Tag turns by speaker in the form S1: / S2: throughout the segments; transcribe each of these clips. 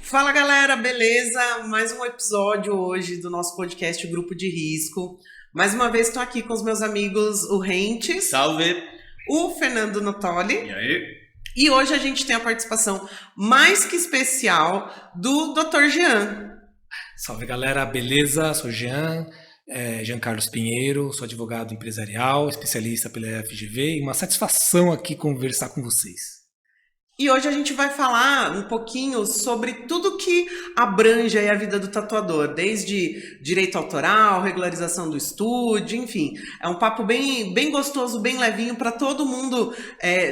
S1: Fala galera, beleza? Mais um episódio hoje do nosso podcast Grupo de Risco. Mais uma vez estou aqui com os meus amigos, o Rentes.
S2: Salve!
S1: O Fernando Notoli.
S2: E aí?
S1: E hoje a gente tem a participação mais que especial do Dr. Jean.
S3: Salve galera, beleza? Sou Jean Carlos Pinheiro, sou advogado empresarial, especialista pela FGV e uma satisfação aqui conversar com vocês.
S1: E hoje a gente vai falar um pouquinho sobre tudo que abrange aí a vida do tatuador, desde direito autoral, regularização do estúdio, enfim. É um papo bem gostoso, bem levinho para todo mundo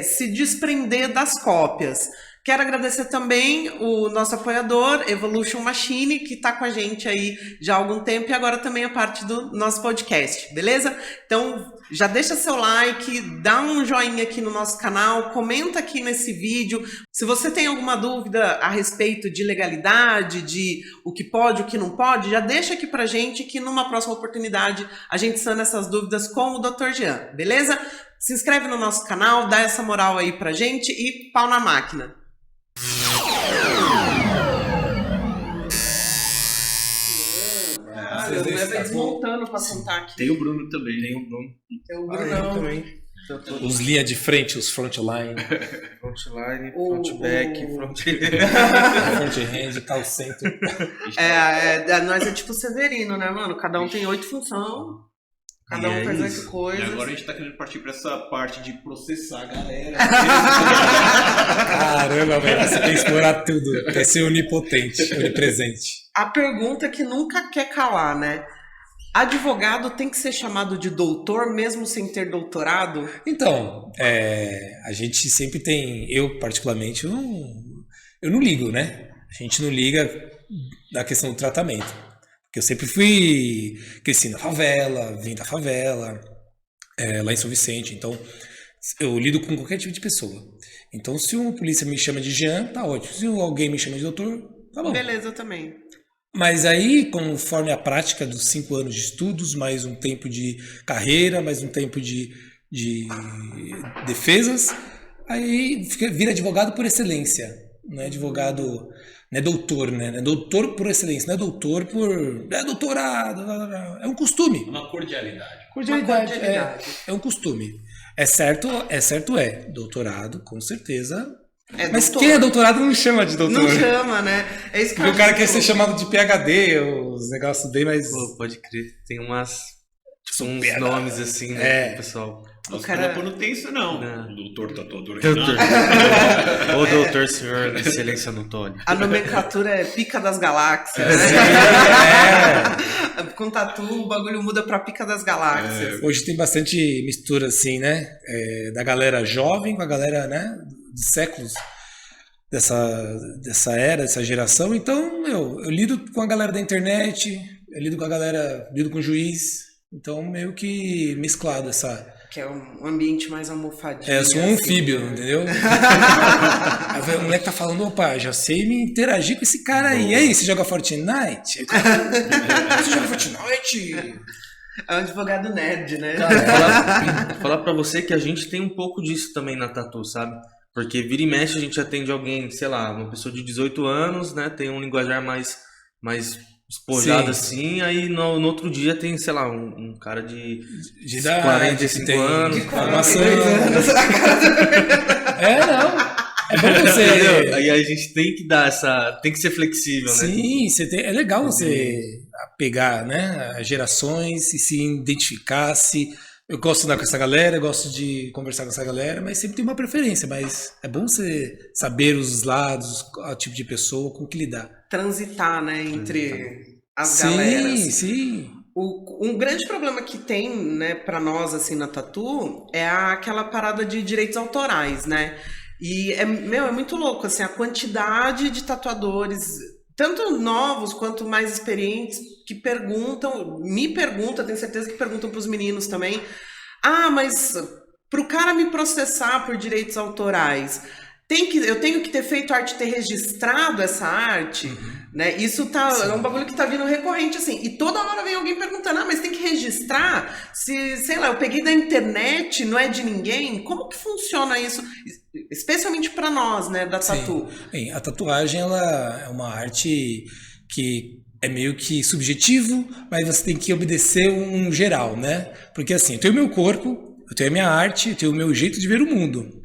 S1: se desprender das cópias. Quero agradecer também o nosso apoiador, Evolution Machine, que está com a gente aí já há algum tempo e agora também é parte do nosso podcast, beleza? Então, já deixa seu like, dá um joinha aqui no nosso canal, comenta aqui nesse vídeo. Se você tem alguma dúvida a respeito de legalidade, de o que pode, o que não pode, já deixa aqui pra gente que numa próxima oportunidade a gente sana essas dúvidas com o Dr. Jean, beleza? Se inscreve no nosso canal, dá essa moral aí pra gente e pau na máquina. Eu vai desmontando pra sentar aqui.
S2: Tem o Bruno também.
S3: Tem o Bruno.
S1: Tem o Brunão
S4: também.
S3: Os linha de frente, os frontline.
S4: Frontline, frontback,
S3: Front hand, call center.
S1: Nós é tipo Severino, né, mano? Cada um tem 8 funções. Cada um faz 8 coisas.
S2: E agora a gente tá querendo partir pra essa parte de processar a galera.
S3: Caramba, velho, você quer explorar tudo. Quer ser onipotente, onipresente.
S1: A pergunta que nunca quer calar, né? Advogado tem que ser chamado de doutor mesmo sem ter doutorado?
S3: Então, a gente sempre tem, eu particularmente, eu não ligo, né? A gente não liga da questão do tratamento. Porque eu sempre cresci na favela, vim da favela, lá em São Vicente, então eu lido com qualquer tipo de pessoa. Então se uma polícia me chama de Jean, tá ótimo. Se alguém me chama de doutor, tá bom.
S1: Beleza também.
S3: Mas aí, conforme a prática dos 5 anos de estudos, mais um tempo de carreira, mais um tempo de defesas, aí vira advogado por excelência. Não é advogado, não é doutor, né? É doutor por excelência, não é doutor por... É doutorado, é um costume.
S2: Uma cordialidade.
S3: Cordialidade. É um costume. É certo, doutorado, com certeza... Mas
S1: doutor.
S3: quem é doutorado não chama de doutor.
S1: Não chama, né? É isso que
S3: o cara quer ser chamado de PhD, os negócios bem mais...
S4: Pô, pode crer. Tem uns
S3: PhD.
S4: nomes assim, né, pessoal.
S2: Os
S1: cara
S2: não tem isso, não.
S4: Não.
S2: Doutor tatuador.
S4: Ô, doutor, senhor, excelência Notoli.
S1: A nomenclatura é pica das galáxias, né? Com tatu o bagulho muda pra pica das galáxias.
S3: Hoje tem bastante mistura assim, né? Da galera jovem com a galera, né, de séculos dessa era, dessa geração. Então, eu lido com a galera da internet, eu lido com a galera, lido com o juiz. Então, meio que mesclado essa...
S1: Que é um ambiente mais almofadinho.
S3: Eu sou um anfíbio, entendeu? Aí o moleque tá falando, opa, já sei me interagir com esse cara aí. E aí, você joga Fortnite? Você joga Fortnite?
S1: É um advogado nerd, né?
S4: Falar pra você que a gente tem um pouco disso também na tatu, sabe? Porque vira e mexe a gente atende alguém, sei lá, uma pessoa de 18 anos, né? Tem um linguajar mais despojado assim, aí no outro dia tem, sei lá, um cara de 45 anos.
S3: De 43 anos. Não. É bom você...
S4: Aí a gente tem que dar tem que ser flexível, né?
S3: Sim, é legal você pegar, né, as gerações e se identificar, eu gosto de andar com essa galera, eu gosto de conversar com essa galera, mas sempre tem uma preferência, mas é bom você saber os lados, o tipo de pessoa, com que lidar.
S1: Transitar, né, entre as galeras.
S3: Sim.
S1: Um grande problema que tem, né, pra nós, assim, na tatu, é aquela parada de direitos autorais, né? E, é muito louco, assim, a quantidade de tatuadores, tanto novos quanto mais experientes, que me perguntam, tenho certeza que perguntam pros meninos também, mas pro cara me processar por direitos autorais, eu tenho que ter feito arte, ter registrado essa arte, né? Isso é um bagulho que tá vindo recorrente, assim. E toda hora vem alguém perguntando, mas tem que registrar? Se, sei lá, eu peguei da internet, não é de ninguém? Como que funciona isso? especialmente para nós, né, da tatu.
S3: Bem, a tatuagem ela é uma arte que é meio que subjetivo, mas você tem que obedecer um geral, né? Porque assim, eu tenho o meu corpo, eu tenho a minha arte, eu tenho o meu jeito de ver o mundo.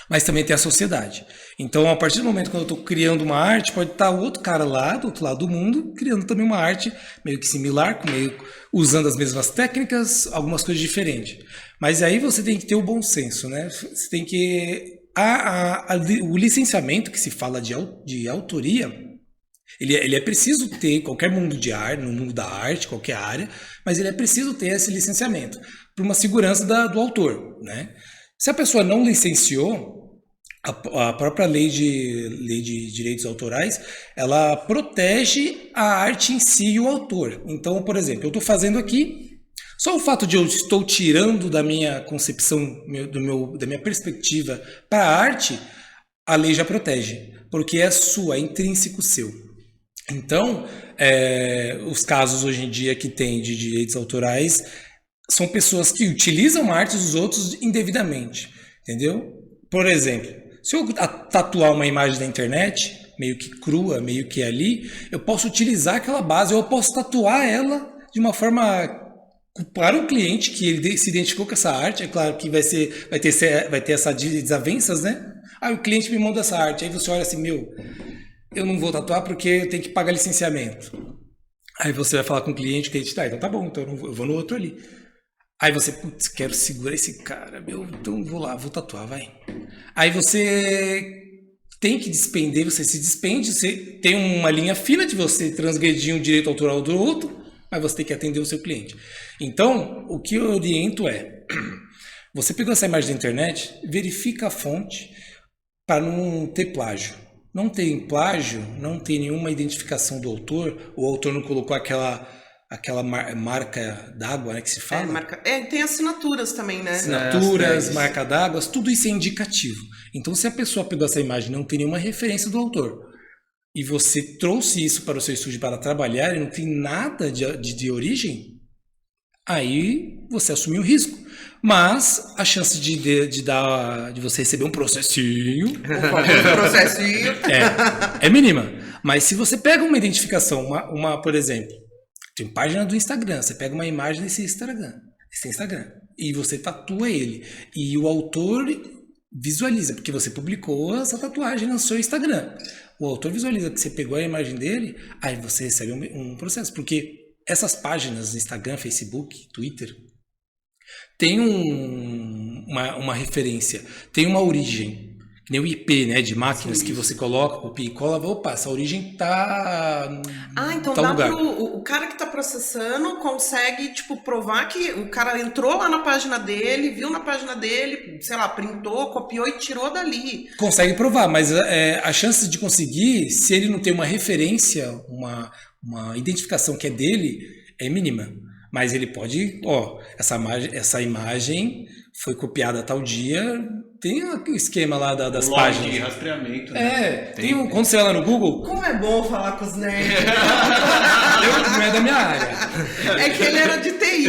S3: Mas também tem a sociedade. Então, a partir do momento que eu estou criando uma arte, pode estar o outro cara lá, do outro lado do mundo, criando também uma arte meio que similar, usando as mesmas técnicas, algumas coisas diferentes. Mas aí você tem que ter o bom senso, né? Você tem que... o licenciamento que se fala de autoria, ele é preciso ter em qualquer mundo de arte, no mundo da arte, qualquer área, mas ele é preciso ter esse licenciamento para uma segurança do autor, né? Se a pessoa não licenciou, a própria lei de direitos autorais, ela protege a arte em si e o autor. Então, por exemplo, eu estou fazendo aqui, só o fato de eu estou tirando da minha concepção, da minha perspectiva para a arte, a lei já protege, porque é sua, é intrínseco seu. Então, os casos hoje em dia que tem de direitos autorais são pessoas que utilizam a arte dos outros indevidamente, entendeu? Por exemplo, se eu tatuar uma imagem da internet, meio que crua, meio que ali, eu posso utilizar aquela base, ou eu posso tatuar ela de uma forma para o cliente que ele se identificou com essa arte. É claro que vai ter essas desavenças, né? Aí o cliente me manda essa arte, aí você olha assim, eu não vou tatuar porque eu tenho que pagar licenciamento. Aí você vai falar com o cliente então tá bom, então eu vou no outro ali. Aí você, putz, quero segurar esse cara, então vou lá, vou tatuar, vai. Aí você tem que despender, você se despende, você tem uma linha fina de você transgredir um direito autoral do outro, mas você tem que atender o seu cliente. Então, o que eu oriento você pegou essa imagem da internet, verifica a fonte para não ter plágio. Não tem plágio, não tem nenhuma identificação do autor, o autor não colocou aquela marca d'água, né, que se fala.
S1: Tem assinaturas também, né?
S3: Assinaturas, marca d'água, tudo isso é indicativo. Então, se a pessoa pegou essa imagem e não tem nenhuma referência do autor, e você trouxe isso para o seu estúdio para trabalhar e não tem nada de origem, aí você assumiu o risco. Mas a chance de você receber um processinho, é mínima. Mas se você pega uma identificação, por exemplo, tem página do Instagram, você pega uma imagem desse Instagram, e você tatua ele, e o autor visualiza, porque você publicou essa tatuagem no seu Instagram. O autor visualiza que você pegou a imagem dele, aí você recebe um processo, porque essas páginas do Instagram, Facebook, Twitter, tem uma referência, tem uma origem, que nem o IP, né, de máquinas. Sim, que você coloca, copia e cola, opa, essa origem tá
S1: então
S3: tá
S1: dá o cara que tá processando consegue, provar que o cara entrou lá na página dele, viu na página dele, sei lá, printou, copiou e tirou dali.
S3: Consegue provar, mas a chance de conseguir, se ele não tem uma referência, uma identificação que é dele, é mínima. Mas ele pode, essa imagem foi copiada tal dia, tem o esquema lá das páginas.
S2: De rastreamento. Né?
S3: Quando você vai lá no Google...
S1: Como é bom falar com os nerds.
S3: Não é da minha área.
S1: É que ele era de TI.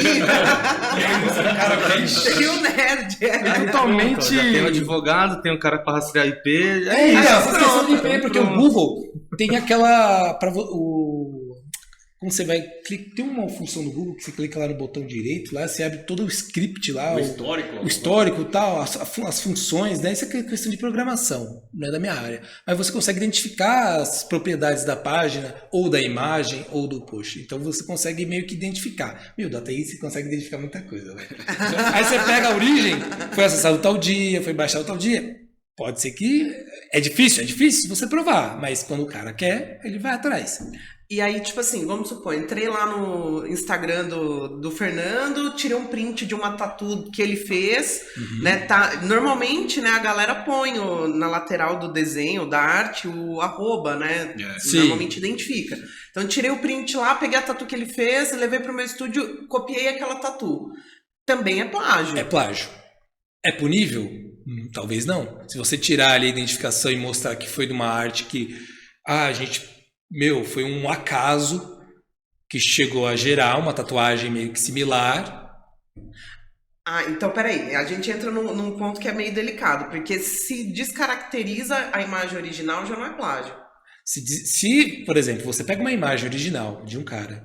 S1: TI o nerd.
S3: É totalmente...
S4: Tem o advogado, tem o cara para rastrear IP.
S3: Essa questão de IP, porque o Google tem aquela... Quando você vai clicar, tem uma função no Google que você clica lá no botão direito, lá você abre todo o script lá, o histórico e tal, as funções, né? Isso é questão de programação, não é da minha área. Mas você consegue identificar as propriedades da página, ou da imagem, ou do post. Então você consegue meio que identificar. Da TI você consegue identificar muita coisa, velho. Aí você pega a origem, foi acessado tal dia, foi baixado tal dia. Pode ser que é difícil você provar, mas quando o cara quer, ele vai atrás.
S1: E aí, vamos supor, entrei lá no Instagram do Fernando, tirei um print de uma tatu que ele fez, né? Normalmente, né, a galera põe na lateral do desenho, da arte, o arroba, né? Normalmente identifica. Então, eu tirei o print lá, peguei a tatu que ele fez, levei pro meu estúdio, copiei aquela tatu. Também é plágio.
S3: É plágio. É punível? Talvez não. Se você tirar ali a identificação e mostrar que foi de uma arte que foi um acaso que chegou a gerar uma tatuagem meio que similar.
S1: Ah, então peraí, a gente entra num ponto que é meio delicado, porque se descaracteriza a imagem original, já não é plágio.
S3: Se, por exemplo, você pega uma imagem original de um cara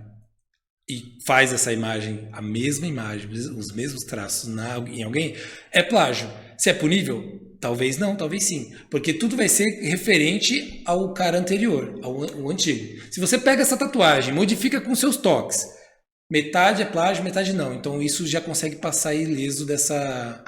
S3: e faz essa imagem, a mesma imagem, os mesmos traços em alguém, é plágio. Se é punível? Talvez não, talvez sim. Porque tudo vai ser referente ao cara anterior, ao antigo. Se você pega essa tatuagem, modifica com seus toques, metade é plágio, metade não. Então isso já consegue passar ileso dessa...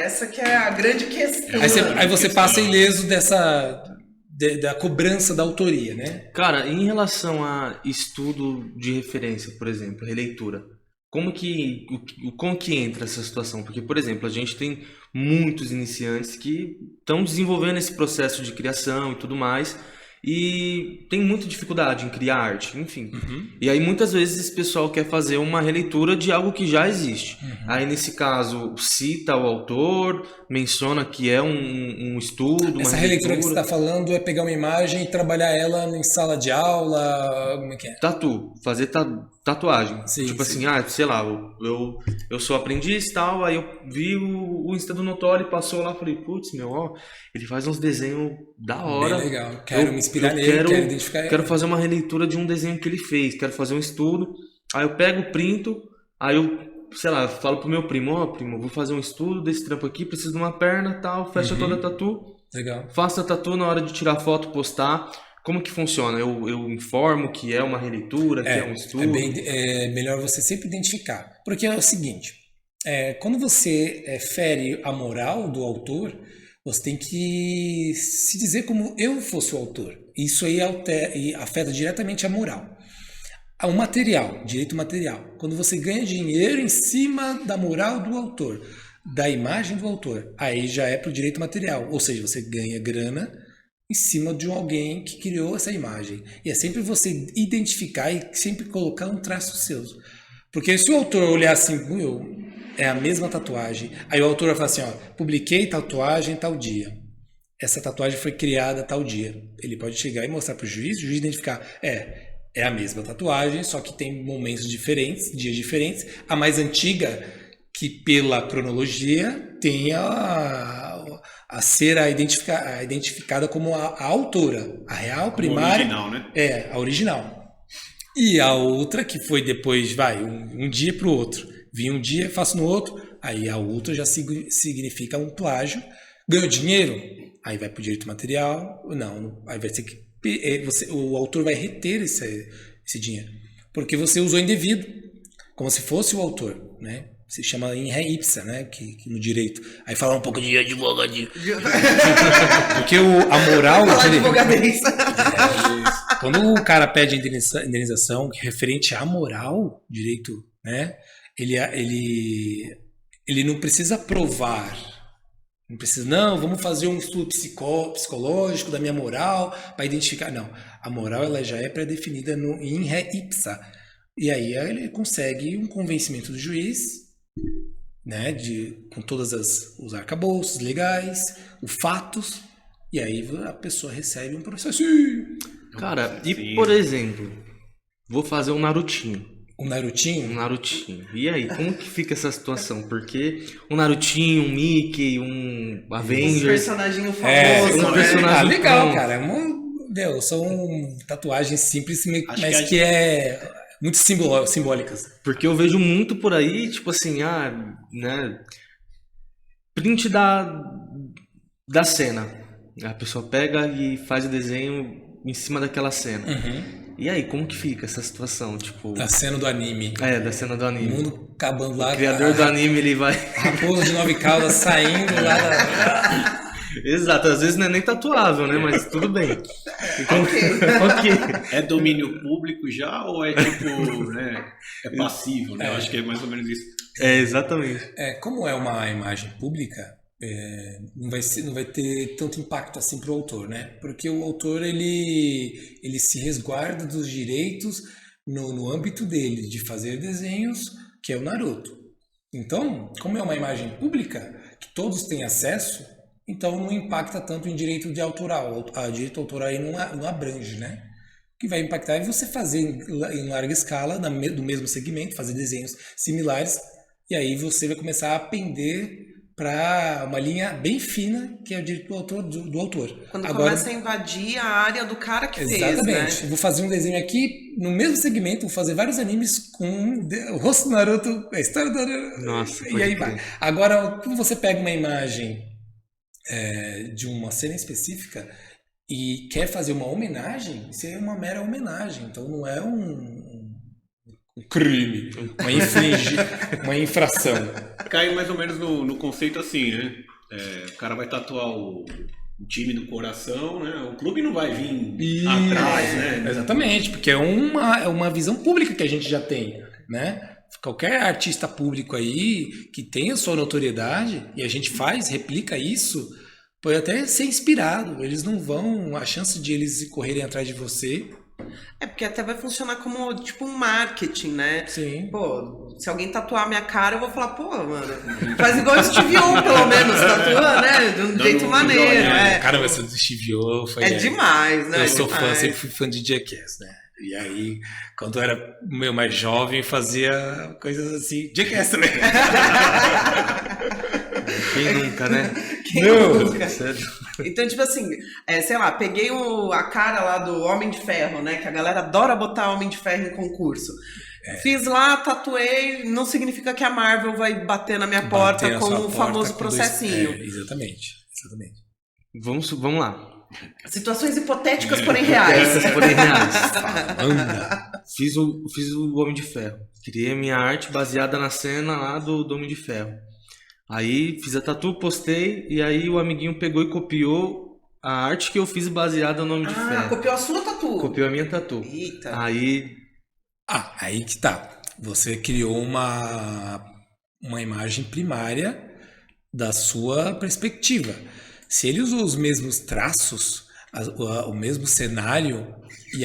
S1: Essa que é a grande questão.
S3: Aí você passa ileso da cobrança da autoria, né?
S4: Cara, em relação a estudo de referência, por exemplo, releitura, como que entra essa situação? Porque, por exemplo, a gente tem muitos iniciantes que estão desenvolvendo esse processo de criação e tudo mais, e tem muita dificuldade em criar arte, enfim. E aí muitas vezes esse pessoal quer fazer uma releitura de algo que já existe. Aí nesse caso cita o autor, menciona que é um estudo,
S3: Essa
S4: uma
S3: releitura que você está falando é pegar uma imagem e trabalhar ela em sala de aula, como é que é?
S4: Fazer tatuagem.
S3: Sim,
S4: tipo
S3: sim.
S4: assim, sei lá, eu sou aprendiz e tal, aí eu vi o Insta do Notori, passou lá, falei, putz, ele faz uns desenhos da hora.
S3: Bem legal, quero me inspirar nele,
S4: quero
S3: identificar ele.
S4: Quero fazer uma releitura de um desenho que ele fez, quero fazer um estudo, aí eu pego o printo, aí eu, sei lá, falo pro meu primo, primo, vou fazer um estudo desse trampo aqui, preciso de uma perna, tal, fecha toda a tatu,
S3: Legal.
S4: faço a tatu na hora de tirar foto, postar. Como que funciona? Eu informo que é uma releitura, que é um estudo?
S3: É melhor você sempre identificar. Porque é o seguinte, quando você fere a moral do autor, você tem que se dizer como eu fosse o autor. Isso aí afeta diretamente a moral. O material, direito material. Quando você ganha dinheiro em cima da moral do autor, da imagem do autor, aí já é para o direito material. Ou seja, você ganha grana em cima de alguém que criou essa imagem. E é sempre você identificar e sempre colocar um traço seu. Porque se o autor olhar assim, é a mesma tatuagem, aí o autor vai falar assim, publiquei tatuagem tal dia. Essa tatuagem foi criada tal dia. Ele pode chegar e mostrar para o juiz identificar, é a mesma tatuagem, só que tem momentos diferentes, dias diferentes. A mais antiga, que pela cronologia tem a ser identificada como a autora, a real primária.
S2: A original, né?
S3: A original. E a outra que foi depois, um dia para o outro. Vi um dia, faço no outro, aí a outra já significa um plágio. Ganhou dinheiro? Aí vai para o direito material. Não, aí vai ser que o autor vai reter esse dinheiro. Porque você usou indevido, como se fosse o autor, né? Se chama in re ipsa, né? Que no direito. Aí fala um pouco de advogadinho. Porque a moral... Quando o cara pede indenização referente à moral, direito, né? Ele não precisa provar. Não precisa, vamos fazer um estudo psicológico da minha moral para identificar. Não, a moral ela já é pré-definida no in re ipsa. E aí ele consegue um convencimento do juiz, né, com todos os arcabouços legais, os fatos, e aí a pessoa recebe um processo.
S4: Cara, e por exemplo, vou fazer um Narutinho.
S3: Um Narutinho?
S4: Um Narutinho. E aí, como que fica essa situação? Porque um Narutinho, um Mickey, um Avengers...
S1: Um personagem famoso,
S4: um personagem
S3: legal, cara. São tatuagens simples, mas que é muito simbólicas.
S4: Porque eu vejo muito por aí, tipo assim, né? Print da cena. A pessoa pega e faz o desenho em cima daquela cena. E aí, como que fica essa situação? Tipo...
S3: Da cena do anime.
S4: Da cena do anime.
S3: O mundo acabando lá.
S4: O criador do anime, ele vai...
S3: Raposa de 9 caudas saindo lá da...
S4: Exato, às vezes não é nem tatuável, né? Mas tudo bem.
S1: Ok.
S2: É domínio público já ou é tipo, né? É passivo, né? Eu acho que é mais ou menos isso.
S4: Exatamente.
S3: Como é uma imagem pública, não vai ter tanto impacto assim para o autor, né? Porque o autor ele se resguarda dos direitos no âmbito dele de fazer desenhos, que é o Naruto. Então, como é uma imagem pública que todos têm acesso, então não impacta tanto em direito de autoral. A direito autoral aí não abrange, né? O que vai impactar é você fazer em larga escala, do mesmo segmento, fazer desenhos similares e aí você vai começar a pender para uma linha bem fina, que é o direito do autor.
S1: Quando
S3: Agora,
S1: começa a invadir a área do cara que
S3: exatamente.
S1: fez, né?
S3: Eu vou fazer um desenho aqui, no mesmo segmento, vou fazer vários animes com o rosto do Naruto, a história do Naruto,
S4: Nossa,
S3: e aí
S4: pode
S3: vai.
S4: crer.
S3: Agora, quando você pega uma imagem de uma cena específica e quer fazer uma homenagem, isso é uma mera homenagem, então não é um crime, uma infração.
S2: Cai mais ou menos no conceito assim, né? O cara vai tatuar o time do coração, né? O clube não vai vir atrás, né?
S3: Exatamente, porque é uma visão pública que a gente já tem, né? Qualquer artista público aí que tenha sua notoriedade e a gente replica isso, pode até ser inspirado. Eles não vão, a chance de eles correrem atrás de você.
S1: É porque até vai funcionar como tipo um marketing, né?
S3: Sim.
S1: Pô, se alguém tatuar minha cara, eu vou falar, pô, mano, faz igual o Steve O, pelo menos, tatua, né? De um jeito maneiro,
S3: Caramba, esse do Steve O foi...
S1: demais, né?
S3: Eu sou
S1: demais.
S3: fã, sempre fui fã de Jackass, né? E aí, quando eu era mais jovem, fazia coisas assim. Jackass também.
S4: Quem nunca, né?
S1: Nunca?
S4: Sério.
S1: Então, tipo assim, sei lá, peguei a cara lá do Homem de Ferro, né? Que a galera adora botar Homem de Ferro em concurso. Fiz lá, tatuei, não significa que a Marvel vai bater na minha porta com o famoso processinho.
S3: Exatamente.
S4: Vamos lá.
S1: Situações hipotéticas, porém reais.
S4: Porém reais. Anda. Fiz o Homem de Ferro. Criei a minha arte baseada na cena lá do Homem de Ferro. Aí fiz a tatu, postei, e aí o amiguinho pegou e copiou a arte que eu fiz baseada no Homem de Ferro.
S1: Copiou a sua tatu.
S4: Copiou a minha tatu.
S1: Eita.
S4: Aí
S3: que tá. Você criou uma imagem primária da sua perspectiva. Se ele usou os mesmos traços, o mesmo cenário e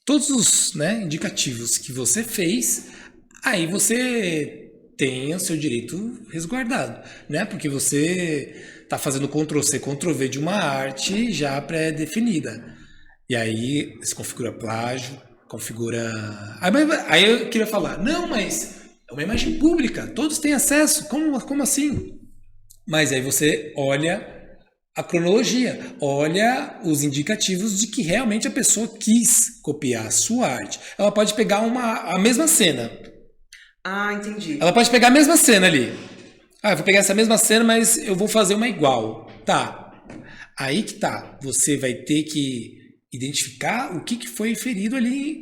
S3: todos os indicativos que você fez, aí você tem o seu direito resguardado, né? Porque você está fazendo Ctrl+C, Ctrl+V de uma arte já pré-definida. E aí você configura plágio, Aí eu queria falar, não, mas é uma imagem pública, todos têm acesso, como assim? Mas aí você olha a cronologia, olha os indicativos de que realmente a pessoa quis copiar a sua arte. Ela pode pegar a mesma cena.
S1: Ah, entendi.
S3: Ela pode pegar a mesma cena ali. Eu vou pegar essa mesma cena, mas eu vou fazer uma igual. Tá. Aí que tá. Você vai ter que identificar o que foi inferido ali.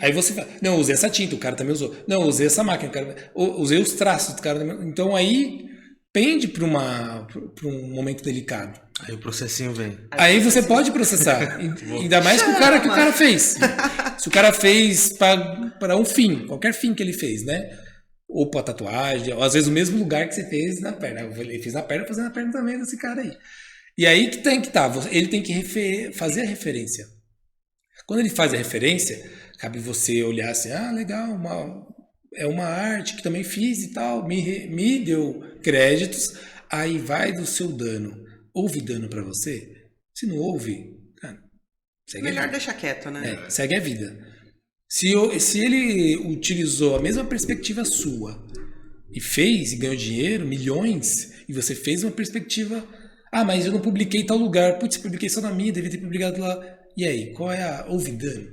S3: Aí você fala, não, eu usei essa tinta, o cara também usou. Não, eu usei essa máquina, usei os traços do cara também. Então aí pende para um momento delicado.
S4: Aí o processinho vem.
S3: Aí você pode processar. Ainda mais com o cara que o cara fez. Se o cara fez para um fim, qualquer fim que ele fez, né? Ou para tatuagem, ou às vezes o mesmo lugar que você fez na perna. Ele fez na perna, fazendo na perna também desse cara aí. E aí que tem que estar. Ele tem que fazer a referência. Quando ele faz a referência, cabe você olhar assim, legal, é uma arte que também fiz e tal, me deu créditos, aí vai do seu dano. Houve dano pra você? Se não houve, cara, segue a vida.
S1: Melhor deixar quieto, né?
S3: Segue a vida. Se ele utilizou a mesma perspectiva sua e fez e ganhou dinheiro, milhões, e você fez uma perspectiva, mas eu não publiquei em tal lugar, putz, publiquei só na minha, devia ter publicado lá. E aí, qual é houve dano?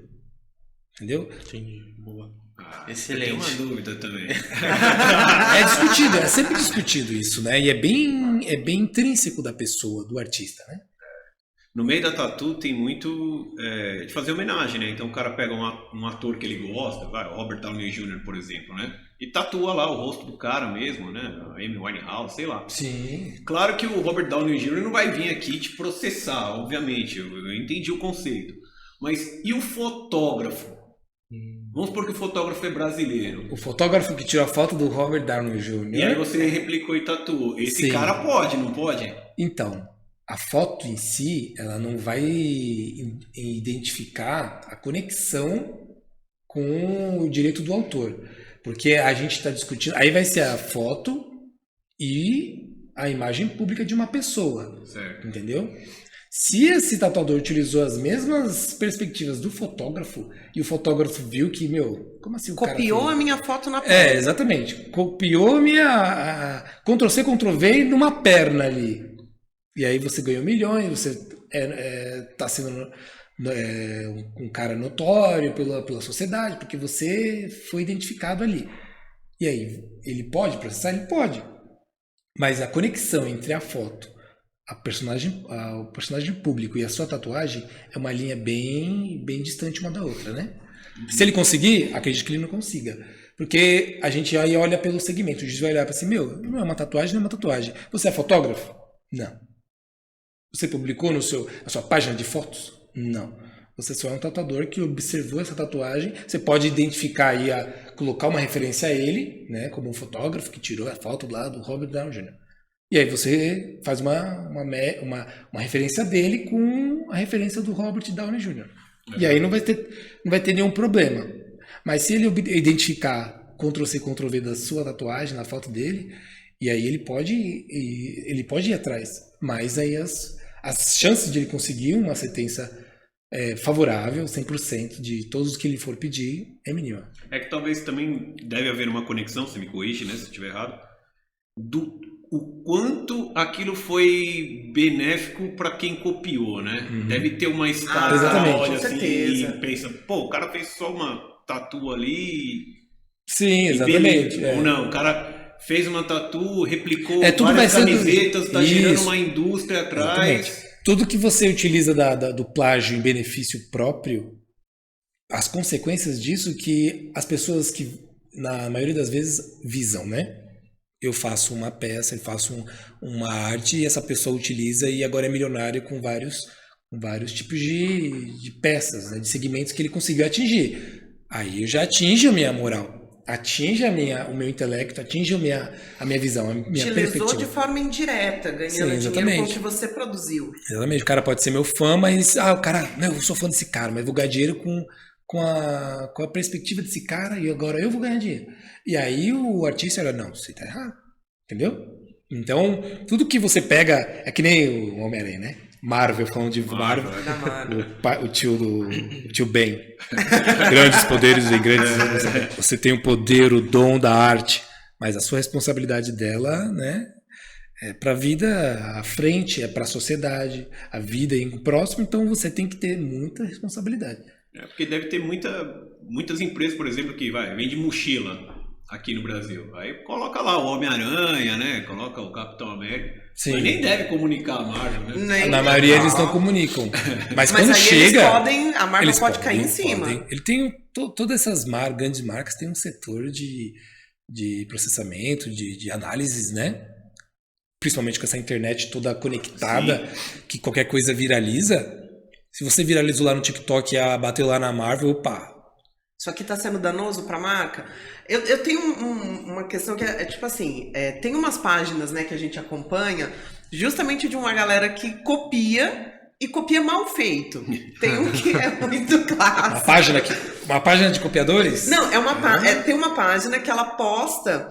S3: Entendeu?
S4: Entendi, boa.
S2: Excelente. Tem uma dúvida também.
S3: É discutido, é sempre discutido isso, né? E é bem intrínseco da pessoa, do artista, né?
S2: No meio da tatu tem muito de fazer homenagem, né? Então o cara pega um ator que ele gosta, o Robert Downey Jr., por exemplo, né? E tatua lá o rosto do cara mesmo, né? A Amy Winehouse, sei lá.
S3: Sim.
S2: Claro que o Robert Downey Jr. não vai vir aqui te processar, obviamente. Eu entendi o conceito. Mas e o fotógrafo? Vamos supor que o fotógrafo é brasileiro.
S3: O fotógrafo que tirou a foto do Robert Downey Jr.
S2: E aí você replicou e tatuou. Esse cara pode, não pode?
S3: Então, a foto em si, ela não vai identificar a conexão com o direito do autor. Porque a gente está discutindo... Aí vai ser a foto e a imagem pública de uma pessoa.
S2: Certo.
S3: Entendeu? Se esse tatuador utilizou as mesmas perspectivas do fotógrafo e o fotógrafo viu que, como assim o cara
S1: Copiou
S3: fez?
S1: a minha foto na perna.
S3: Exatamente. Copiou Ctrl-C, Ctrl-V numa perna ali. E aí você ganhou milhões, você tá sendo um cara notório pela sociedade, porque você foi identificado ali. E aí, ele pode processar? Ele pode. Mas a conexão entre a foto, o personagem público e a sua tatuagem é uma linha bem, bem distante uma da outra, né? Se ele conseguir, acredito que ele não consiga. Porque a gente aí olha pelo segmento. A gente vai olhar para assim, não é uma tatuagem, não é uma tatuagem. Você é fotógrafo? Não. Você publicou na sua página de fotos? Não. Você só é um tatuador que observou essa tatuagem. Você pode identificar aí, colocar uma referência a ele, né, como um fotógrafo que tirou a foto lá do Robert Downey Jr. E aí você faz uma referência dele com a referência do Robert Downey Jr. E aí não vai ter nenhum problema. Mas se ele identificar Ctrl-C, Ctrl-V da sua tatuagem na foto dele, e aí ele pode ir atrás. Mas aí as chances de ele conseguir uma sentença favorável, 100% de todos os que ele for pedir, é mínima.
S2: É que talvez também deve haver uma conexão, você me corrige, né, se eu estiver errado, o quanto aquilo foi benéfico para quem copiou, né?
S3: Uhum.
S2: Deve ter uma escala,
S3: exatamente.
S2: olha
S1: Com
S2: assim
S1: certeza.
S2: e pensa, o cara fez só uma tatu ali.
S3: Sim,
S2: e
S3: exatamente.
S2: beleza. Ou não, o cara fez uma tatu, replicou
S3: tudo
S2: várias
S3: vai ser
S2: camisetas, tá
S3: Isso.
S2: gerando uma indústria atrás.
S3: Exatamente. Tudo que você utiliza do plágio em benefício próprio, as consequências disso que as pessoas que, na maioria das vezes, visam, né? Eu faço uma peça, eu faço uma arte e essa pessoa utiliza e agora é milionário com vários tipos de peças, né? De segmentos que ele conseguiu atingir. Aí eu já atinge a minha moral, atinge o meu intelecto, atinge a minha visão, a minha
S1: Utilizou
S3: perspectiva.
S1: de forma indireta, ganhando
S3: Sim,
S1: dinheiro
S3: exatamente.
S1: com o que você produziu.
S3: Exatamente, o cara pode ser meu fã, mas o cara, eu sou fã desse cara, mas vou ganhar dinheiro com a perspectiva desse cara e agora eu vou ganhar dinheiro. E aí o artista olha, não, você tá errado, entendeu? Então, tudo que você pega, é que nem o Homem-Aranha, né? Marvel, falando de Marvel,
S1: Da Marvel.
S3: o tio Ben. Grandes poderes e grandes... Você tem o poder, o dom da arte, mas a sua responsabilidade dela, né? É para a vida à frente, é para a sociedade, a vida em próximo, então você tem que ter muita responsabilidade.
S2: Porque deve ter muitas empresas, por exemplo, que vende mochila aqui no Brasil. Aí coloca lá o Homem-Aranha, né? Coloca o Capitão América.
S3: Sim.
S2: Mas nem deve comunicar a Marvel, né?
S3: Na maioria eles não comunicam. Mas quando
S1: aí
S3: chega...
S1: a Marvel
S3: eles
S1: pode cair em cima.
S3: podem. Ele tem todas essas grandes marcas têm um setor de processamento, de análises, né? Principalmente com essa internet toda conectada, que qualquer coisa viraliza. Se você viralizou lá no TikTok e bateu lá na Marvel, opa.
S1: Isso aqui tá sendo danoso pra marca? Eu tenho uma questão que é tipo assim, tem umas páginas, né, que a gente acompanha justamente de uma galera que copia e copia mal feito. Tem um que é muito clássico.
S3: Uma página de copiadores?
S1: Não, tem uma página que ela posta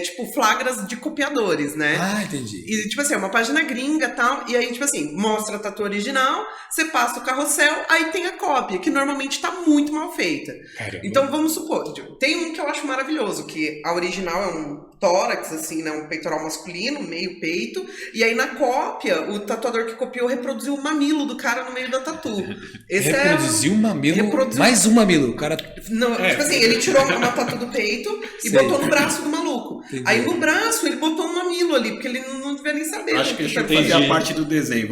S1: tipo flagras de copiadores, né?
S3: Ah, entendi.
S1: E, tipo assim, é uma página gringa e tal, e aí, tipo assim, mostra a tatu original, você passa o carrossel, aí tem a cópia, que normalmente tá muito mal feita.
S3: Caramba.
S1: Então, vamos supor, tem um que eu acho maravilhoso, que a original é um tórax, assim, né, um peitoral masculino, meio peito, e aí na cópia, o tatuador que copiou reproduziu o mamilo do cara no meio da tatu.
S3: Reproduziu um mamilo, mais um mamilo, o cara...
S1: Não, tipo assim, ele tirou uma tatu do peito e
S3: Sei.
S1: botou no braço do maluco.
S3: Entendi.
S1: Aí no braço ele botou um mamilo ali, porque ele não devia nem saber.
S2: Acho que
S1: o
S2: eu
S1: tá
S2: fazia
S1: fazendo.
S2: a parte do desenho.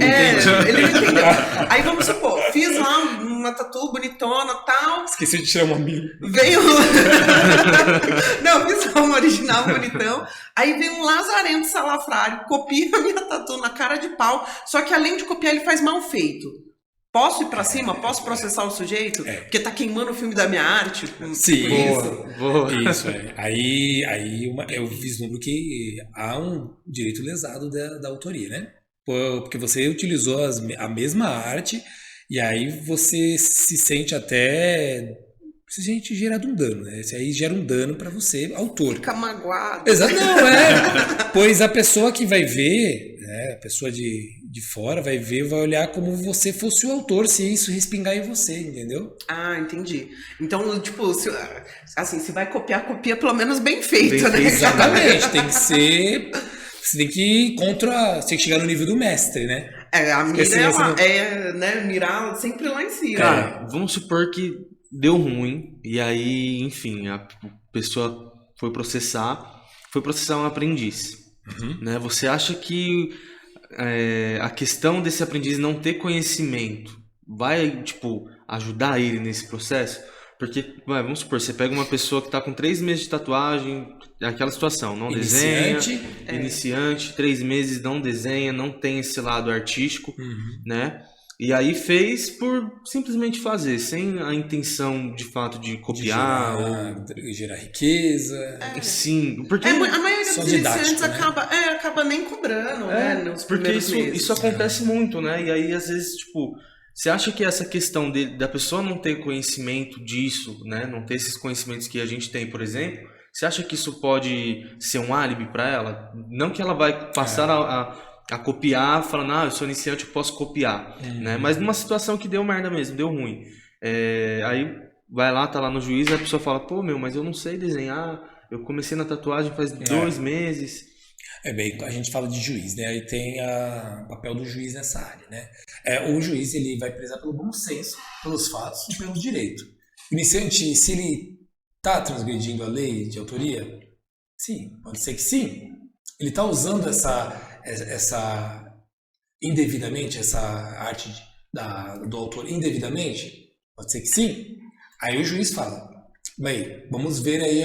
S1: Ele não entendeu. Aí vamos supor, fiz lá uma tatu bonitona e tal.
S3: Esqueci de tirar o mamilo.
S1: Veio. Não, fiz lá uma original bonitão. Aí vem um lazarento salafrário, copia a minha tatu na cara de pau. Só que além de copiar, ele faz mal feito. Posso ir pra cima? Posso processar o sujeito? Porque tá queimando o filme da minha arte?
S3: Sim,
S4: Boa.
S3: Isso, Aí eu vislumbro que há um direito lesado da autoria, né? Porque você utilizou a mesma arte e aí você se sente gerado um dano, né? Isso aí gera um dano para você, autor.
S1: Fica magoado.
S3: Exato, não, Pois a pessoa que vai ver, né, a pessoa de de fora vai ver, vai olhar como você fosse o autor, se isso respingar em você, entendeu?
S1: Ah, entendi. Então, tipo, se vai copiar, copia pelo menos bem feito,
S4: Bem
S1: né?
S4: feito,
S3: Exatamente, tem que ser. Você tem que ir contra. Você tem que chegar no nível do mestre, né?
S1: A mira
S3: Porque assim,
S1: né, mirar sempre lá em cima.
S4: Cara, vamos supor que deu ruim, e aí, enfim, a pessoa foi processar um aprendiz. Né? Você acha que a questão desse aprendiz não ter conhecimento vai, tipo, ajudar ele nesse processo? Porque, vamos supor, você pega uma pessoa que está com 3 meses de tatuagem, é aquela situação, não
S3: Iniciante.
S4: desenha, iniciante, 3 meses não desenha, não tem esse lado artístico, né? E aí fez por simplesmente fazer, sem a intenção de fato de copiar
S3: gerar riqueza.
S4: Sim, porque
S1: a maioria
S3: só
S1: dos iniciantes
S3: didático, né?
S1: acaba nem cobrando, né? Nos
S4: porque
S1: primeiros meses.
S4: isso acontece muito, né? E aí, às vezes, tipo, você acha que essa questão da pessoa não ter conhecimento disso, né? Não ter esses conhecimentos que a gente tem, por exemplo, você acha que isso pode ser um álibi para ela? Não que ela vai passar a copiar, falando, eu sou iniciante, eu posso copiar, né? Mas numa situação que deu merda mesmo, deu ruim. Aí vai lá, tá lá no juiz, e a pessoa fala, pô, mas eu não sei desenhar, eu comecei na tatuagem faz 2 meses.
S3: Bem, a gente fala de juiz, né? Aí tem o papel do juiz nessa área, né? O juiz, ele vai prezar pelo bom senso, pelos fatos e pelo direito. O iniciante, se ele está transgredindo a lei de autoria, sim, pode ser que sim. Ele está usando essa indevidamente, essa arte do autor indevidamente, pode ser que sim. Aí o juiz fala, bem, vamos ver aí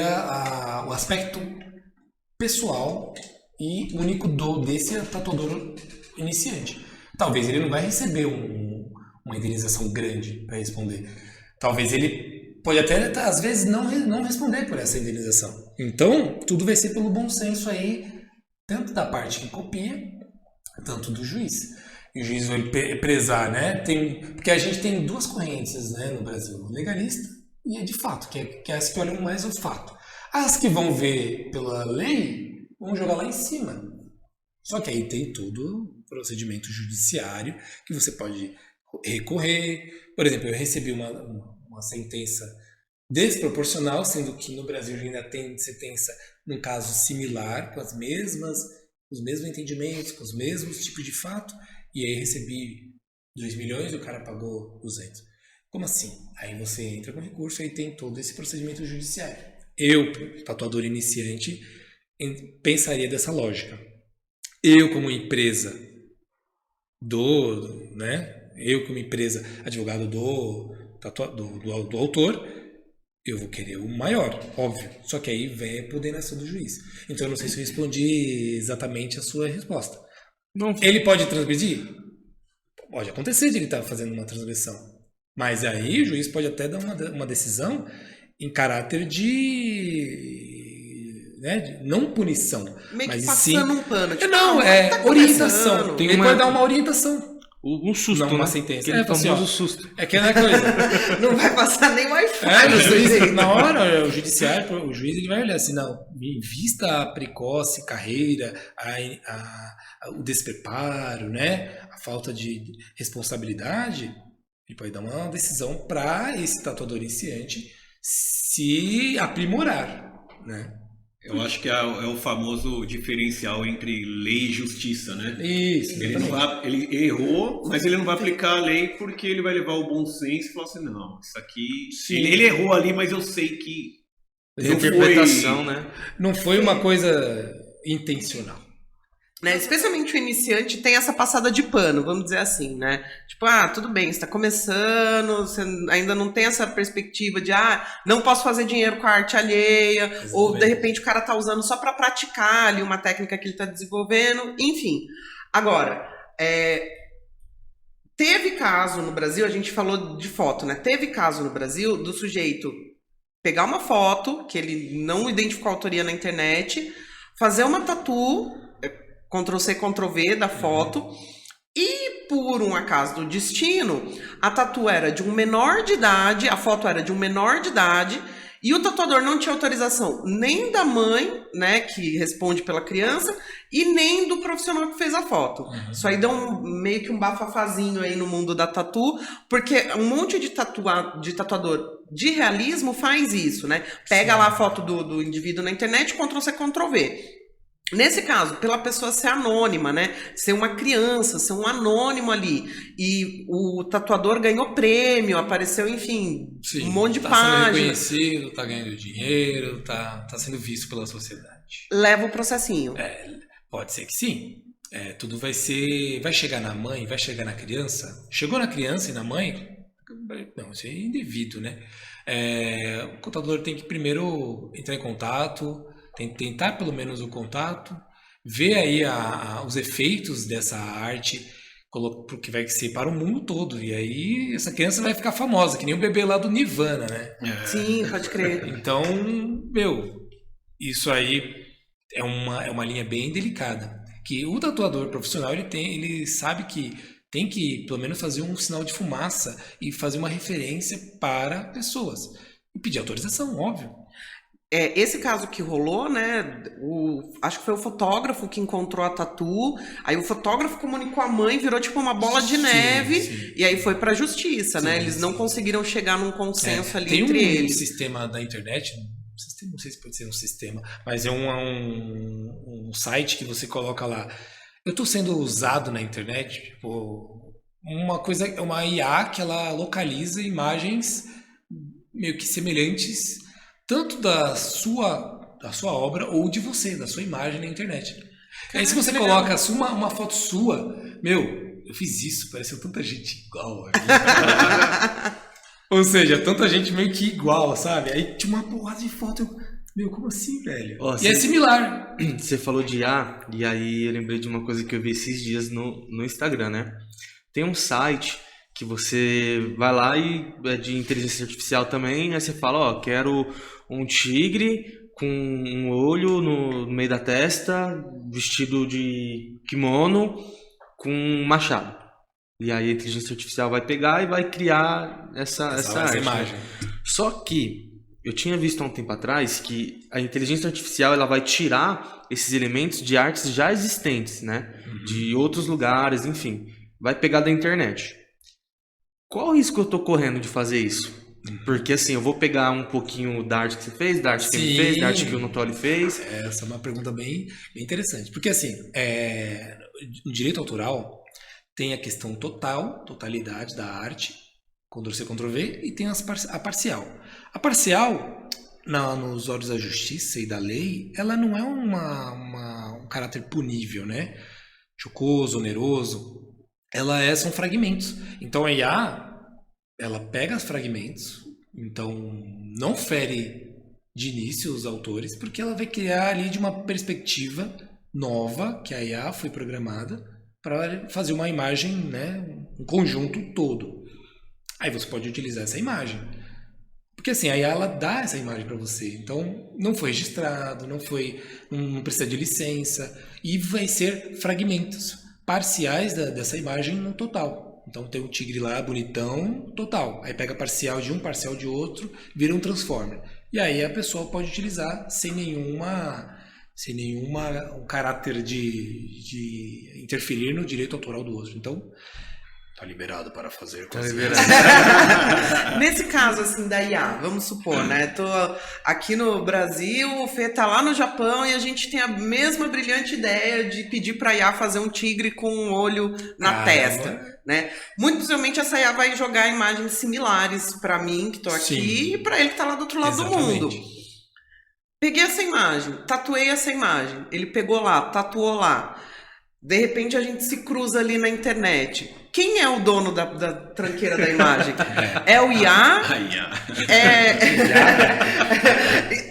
S3: o aspecto pessoal e único desse tatuador iniciante. Talvez ele não vai receber uma indenização grande para responder. Talvez ele pode até, às vezes, não responder por essa indenização. Então, tudo vai ser pelo bom senso aí, tanto da parte que copia, tanto do juiz. E o juiz vai prezar, né? Porque a gente tem 2 correntes, né, no Brasil, o legalista e a de fato, que é as que olham mais o fato. As que vão ver pela lei, vão jogar lá em cima. Só que aí tem todo o procedimento judiciário que você pode recorrer. Por exemplo, eu recebi uma sentença desproporcional, sendo que no Brasil ainda tem sentença num caso similar, com os mesmos entendimentos, com os mesmos tipos de fato, e aí recebi 2 milhões e o cara pagou 200. Como assim? Aí você entra com recurso e tem todo esse procedimento judiciário. Eu, tatuador iniciante, pensaria dessa lógica. Eu, como empresa eu como empresa advogado do autor, eu vou querer o maior, óbvio. Só que aí vem a coordenação do juiz. Então eu não sei se eu respondi exatamente a sua resposta.
S4: Não.
S3: Ele pode transgredir? Pode acontecer de ele estar fazendo uma transgressão. Mas aí o juiz pode até dar uma decisão em caráter de não punição,
S1: Meio
S3: mas
S1: que passando um pano. Tipo,
S3: orientação.
S4: Tem
S3: Ele pode dar uma orientação.
S4: Um susto,
S3: Não, uma
S4: né?
S3: sentença.
S4: Aquele famoso
S3: assim,
S4: susto.
S3: É aquela coisa.
S1: Não vai passar nem Wi-Fi.
S3: O juiz, na hora, o juiz ele vai olhar assim, não, em vista a precoce carreira, o despreparo, né, a falta de responsabilidade, ele pode dar uma decisão para esse tatuador iniciante se aprimorar, né?
S2: Eu acho que é o famoso diferencial entre lei e justiça, né?
S3: Isso.
S2: Ele errou, mas ele não vai aplicar a lei porque ele vai levar o bom senso e falar assim, não, isso aqui... Ele errou ali, mas eu sei que...
S4: Interpretação, né?
S3: Não foi uma coisa intencional.
S1: Né? Especialmente o iniciante tem essa passada de pano, vamos dizer assim, né? Tipo, tudo bem, você tá começando, você ainda não tem essa perspectiva de, não posso fazer dinheiro com a arte alheia, exatamente. Ou de repente o cara tá usando só para praticar ali uma técnica que ele tá desenvolvendo, enfim. Agora, teve caso no Brasil, a gente falou de foto, né? Teve caso no Brasil do sujeito pegar uma foto, que ele não identificou a autoria na internet, fazer uma tatu, Ctrl-C, Ctrl-V da foto, e por um acaso do destino, a tatu era de um menor de idade, a foto era de um menor de idade, E o tatuador não tinha autorização nem da mãe, né, que responde pela criança, e nem do profissional que fez a foto. Isso aí deu meio que um bafafazinho aí no mundo da tatu, porque um monte de tatuador de realismo faz isso, né? Pega lá a foto do indivíduo na internet, Ctrl-C, Ctrl-V. Nesse caso, pela pessoa ser anônima, né? Ser uma criança, ser um anônimo ali. E o tatuador ganhou prêmio, apareceu, enfim,
S3: Sim,
S1: um monte de
S3: tá
S1: página.
S3: sendo reconhecido, tá ganhando dinheiro, tá sendo visto pela sociedade.
S1: Leva o processinho.
S3: Pode ser que sim. Tudo vai chegar na mãe, vai chegar na criança. Chegou na criança e na mãe, não, isso é indevido, né? O contador tem que primeiro entrar em contato, tem que tentar pelo menos o contato, ver aí os efeitos dessa arte, porque vai ser para o mundo todo. E aí essa criança vai ficar famosa, que nem o bebê lá do Nirvana, né?
S1: Sim, pode crer.
S3: Então, isso aí é uma linha bem delicada. Que o tatuador profissional, ele sabe que tem que, pelo menos, fazer um sinal de fumaça e fazer uma referência para pessoas. E pedir autorização, óbvio.
S1: Esse caso que rolou, né? Acho que foi o fotógrafo que encontrou a tatu. Aí o fotógrafo comunicou a mãe, virou tipo uma bola de neve.
S3: Sim.
S1: E aí foi pra justiça, né? Eles não conseguiram chegar num consenso ali entre eles.
S3: Tem um sistema da internet, não sei se pode ser um sistema, mas é um site que você coloca lá. Eu estou sendo usado na internet, tipo, uma IA que ela localiza imagens meio que semelhantes tanto da sua obra ou de você, da sua imagem na internet. Aí se você coloca uma foto sua, eu fiz isso, pareceu tanta gente igual. Ou seja, tanta gente meio que igual, sabe? Aí tinha uma porrada de foto, como assim, velho? É similar.
S4: Você falou de IA, e aí eu lembrei de uma coisa que eu vi esses dias no Instagram, né? Tem um site que você vai lá e é de inteligência artificial também, aí você fala, quero um tigre com um olho no meio da testa, vestido de kimono, com um machado. E aí a inteligência artificial vai pegar e vai criar essa arte,
S3: imagem.
S4: Né? Só que eu tinha visto há um tempo atrás que a inteligência artificial ela vai tirar esses elementos de artes já existentes, né? De outros lugares, enfim. Vai pegar da internet. Qual o risco eu tô correndo de fazer isso? Porque assim, eu vou pegar um pouquinho da arte que você fez, da arte que ele fez, da arte que o Notoli fez.
S3: Essa é uma pergunta bem interessante. Porque assim, no direito autoral tem a questão totalidade da arte, Ctrl-C, Ctrl-V, e tem a parcial. A parcial, nos olhos da justiça e da lei, ela não é um caráter punível, né? Chocoso, oneroso. São fragmentos. Então a IA, ela pega os fragmentos, então não fere de início os autores, porque ela vai criar ali de uma perspectiva nova, que a IA foi programada para fazer uma imagem, né, um conjunto todo. Aí você pode utilizar essa imagem. Porque assim, a IA ela dá essa imagem para você. Então não foi registrado, não precisa de licença, e vai ser fragmentos parciais dessa imagem no total. Então tem um tigre lá, bonitão, total. Aí pega parcial de um, parcial de outro, vira um transformer. E aí a pessoa pode utilizar sem nenhuma um caráter de interferir no direito autoral do outro. Então, tá liberado para fazer coisas.
S1: Nesse caso, assim, da IA, vamos supor, né? Tô aqui no Brasil, o Fê tá lá no Japão e a gente tem a mesma brilhante ideia de pedir pra IA fazer um tigre com um olho na testa, né? Muito possivelmente essa IA vai jogar imagens similares pra mim, que tô aqui, e pra ele que tá lá do outro lado do mundo. Peguei essa imagem, tatuei essa imagem, ele pegou lá, tatuou lá. De repente a gente se cruza ali na internet. Quem é o dono da tranqueira da imagem? É o IA?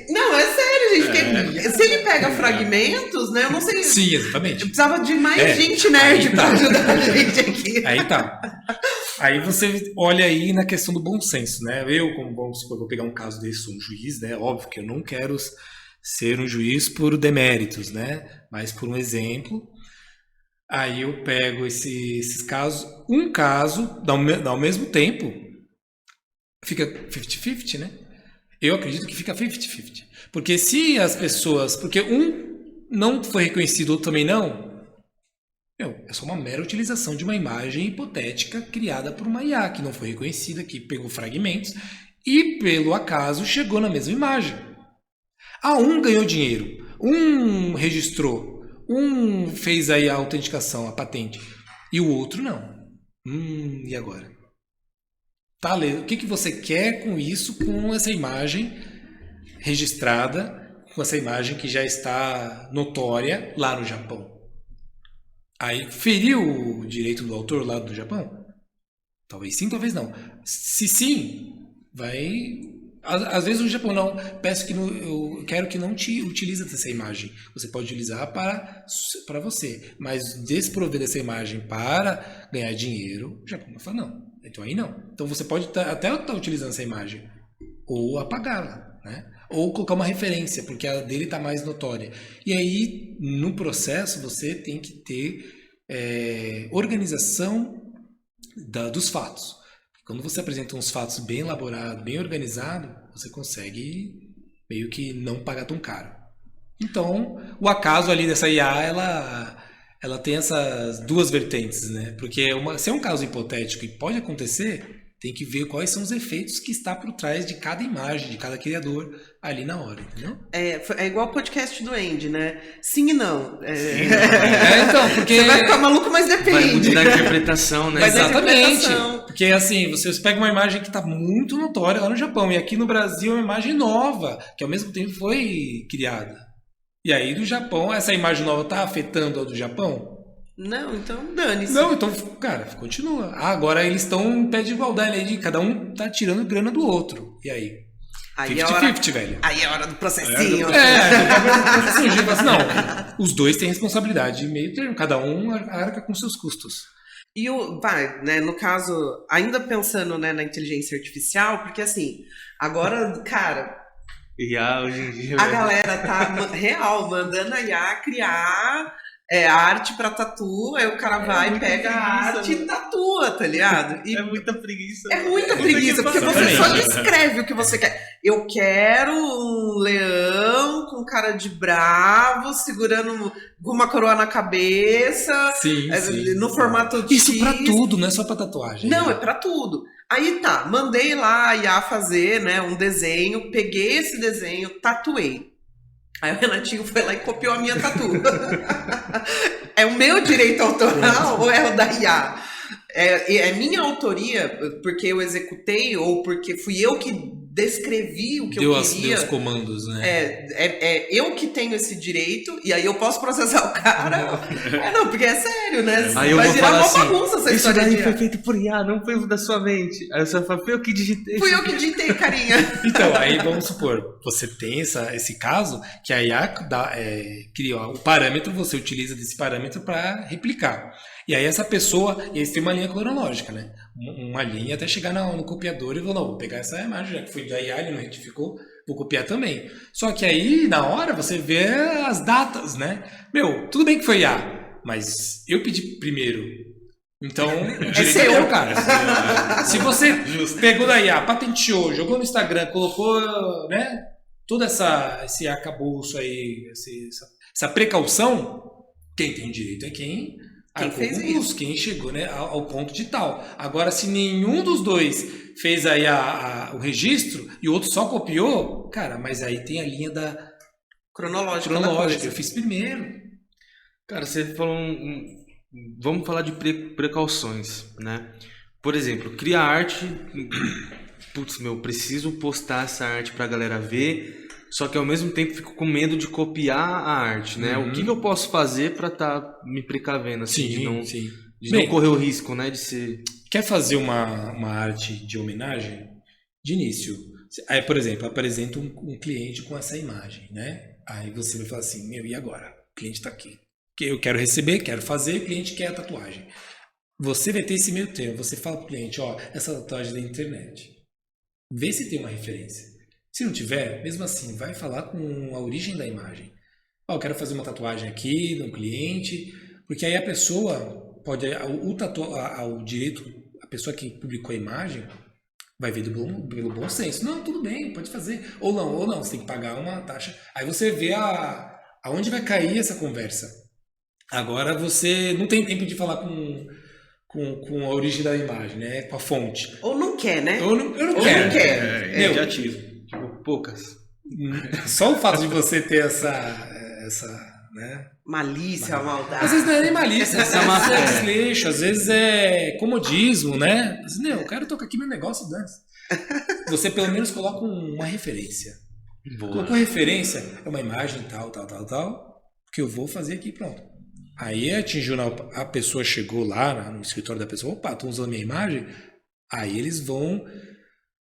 S1: Não, é sério, gente. Se ele pega fragmentos, né? Eu não sei.
S3: Sim, exatamente.
S1: Eu precisava de mais gente nerd pra ajudar a gente aqui.
S3: Aí tá. Aí você olha aí na questão do bom senso, né? Eu, como bom, se eu vou pegar um caso desse, sou um juiz, né? Óbvio que eu não quero ser um juiz por deméritos, né? Mas por um exemplo. Aí eu pego esses casos, um caso, dá ao mesmo tempo, fica 50-50, né? Eu acredito que fica 50-50. Porque se as pessoas... Porque um não foi reconhecido, outro também não... é só uma mera utilização de uma imagem hipotética criada por uma IA que não foi reconhecida, que pegou fragmentos e, pelo acaso, chegou na mesma imagem. Um ganhou dinheiro, um registrou, um fez aí a autenticação, a patente, e o outro não. E agora? Tá, Lê, o que você quer com isso, com essa imagem registrada, com essa imagem que já está notória lá no Japão? Aí, feriu o direito do autor lá do Japão? Talvez sim, talvez não. Se sim, vai... Às vezes o Japão não, eu quero que não te utilize dessa imagem. Você pode utilizar para você, mas desprover dessa imagem para ganhar dinheiro, o Japão vai falar não. Então aí não. Então você pode até estar utilizando essa imagem, ou apagá-la, né? Ou colocar uma referência, porque a dele está mais notória. E aí, no processo, você tem que ter organização dos fatos. Quando você apresenta uns fatos bem elaborados, bem organizados, você consegue meio que não pagar tão caro. Então, o acaso ali dessa IA, ela tem essas duas vertentes, né? Porque se é um caso hipotético e pode acontecer, tem que ver quais são os efeitos que está por trás de cada imagem, de cada criador ali na hora, entendeu?
S1: É igual o podcast do Andy, né? Sim e não.
S3: Então, porque...
S1: Você vai ficar maluco, mas depende.
S4: Vai mudar a interpretação, né?
S3: Exatamente. Porque assim, você pega uma imagem que está muito notória lá no Japão, e aqui no Brasil é uma imagem nova, que ao mesmo tempo foi criada. E aí do Japão, essa imagem nova está afetando a do Japão?
S1: Não, então dane-se.
S3: Não, então, cara, continua. Agora eles estão em pé de igualdade aí, de cada um tá tirando grana do outro. E aí? 50-50, velho.
S1: Aí é hora do processinho.
S3: Não, os dois têm responsabilidade meio termo, cada um arca com seus custos.
S1: E no caso, ainda pensando, né, na inteligência artificial, porque assim, agora, cara...
S4: IA hoje em dia...
S1: A galera tá mandando a IA criar... arte pra tatu, aí o cara vai e pega a arte e tatua, tá ligado?
S4: É muita preguiça.
S1: É muita preguiça, porque você só descreve o que você quer. Eu quero um leão com cara de bravo, segurando uma coroa na cabeça,
S3: sim.
S1: No formato
S3: Isso
S1: X.
S3: pra tudo, não é só pra tatuagem.
S1: Não, é pra tudo. Aí tá, mandei lá a IA fazer, né, um desenho, peguei esse desenho, tatuei. Aí o Renatinho foi lá e copiou a minha tatu. É o meu direito autoral ou é o da IA? É minha autoria porque eu executei ou porque fui eu que descrevi o que eu queria.
S3: Deu os comandos, né?
S1: Eu que tenho esse direito e aí eu posso processar o cara. Não, porque é sério, né?
S4: Aí eu
S1: vai
S4: vou
S1: virar
S4: falar
S1: uma
S4: assim,
S1: bagunça essa
S4: isso
S1: história
S4: daí
S1: de
S4: foi
S1: IA.
S4: feito por IA, não foi da sua mente. Aí você fala, foi eu que digitei.
S1: Fui eu que digitei, carinha.
S3: Então, aí vamos supor, você tem esse caso que a IA cria o parâmetro, você utiliza desse parâmetro para replicar. E aí essa pessoa, e aí tem uma linha cronológica, né? Uma linha até chegar no copiador e falar, não, vou pegar essa imagem, já que foi da IA, ele não retificou, vou copiar também. Só que aí, na hora, você vê as datas, né? Tudo bem que foi IA, mas eu pedi primeiro. Então,
S1: seu,
S3: cara. Se você pegou da IA, patenteou, jogou no Instagram, colocou, né? Todo esse arcabouço aí, essa precaução, quem tem direito é quem
S1: fez isso.
S3: Quem chegou, né, ao ponto de tal. Agora, se nenhum dos dois fez aí o registro e o outro só copiou, cara, mas aí tem a linha da
S1: cronológica.
S3: Eu fiz primeiro.
S4: Cara, você falou vamos falar de precauções, né? Por exemplo, criar arte. Putz, preciso postar essa arte pra galera ver. Só que ao mesmo tempo fico com medo de copiar a arte, né? O que eu posso fazer pra estar me precavendo, assim, de não correr o risco, né? De ser...
S3: Quer fazer uma arte de homenagem? De início. Aí, por exemplo, apresenta um cliente com essa imagem, né? Aí você vai falar assim, e agora? O cliente tá aqui. Eu quero receber, quero fazer, o cliente quer a tatuagem. Você vai ter esse meio termo. Você fala pro cliente, essa tatuagem é da internet. Vê se tem uma referência. Se não tiver, mesmo assim, vai falar com a origem da imagem. Eu quero fazer uma tatuagem aqui, no cliente, porque aí a pessoa pode, o direito, a pessoa que publicou a imagem, Vai vir pelo bom senso. Não, tudo bem, pode fazer. Ou não, você tem que pagar uma taxa. Aí você vê aonde vai cair essa conversa. Agora você não tem tempo de falar com a origem da imagem, né? Com a fonte.
S1: Ou não quer, né?
S3: Eu não
S1: Ou
S3: quero.
S1: não quer.
S2: É imediatismo.
S4: Tipo, poucas.
S3: Só o fato de você ter essa né?
S1: Malícia, maldade.
S3: Às vezes não é nem malícia, às
S4: é uma
S3: vezes é
S4: fé.
S3: desleixo, às vezes é comodismo, né? Assim, não, eu quero tocar aqui meu negócio antes. Você pelo menos coloca uma referência. Colocou referência, é uma imagem tal, que eu vou fazer aqui, pronto. Aí atingiu, a pessoa chegou lá no escritório da pessoa, opa, estão usando minha imagem, aí eles vão,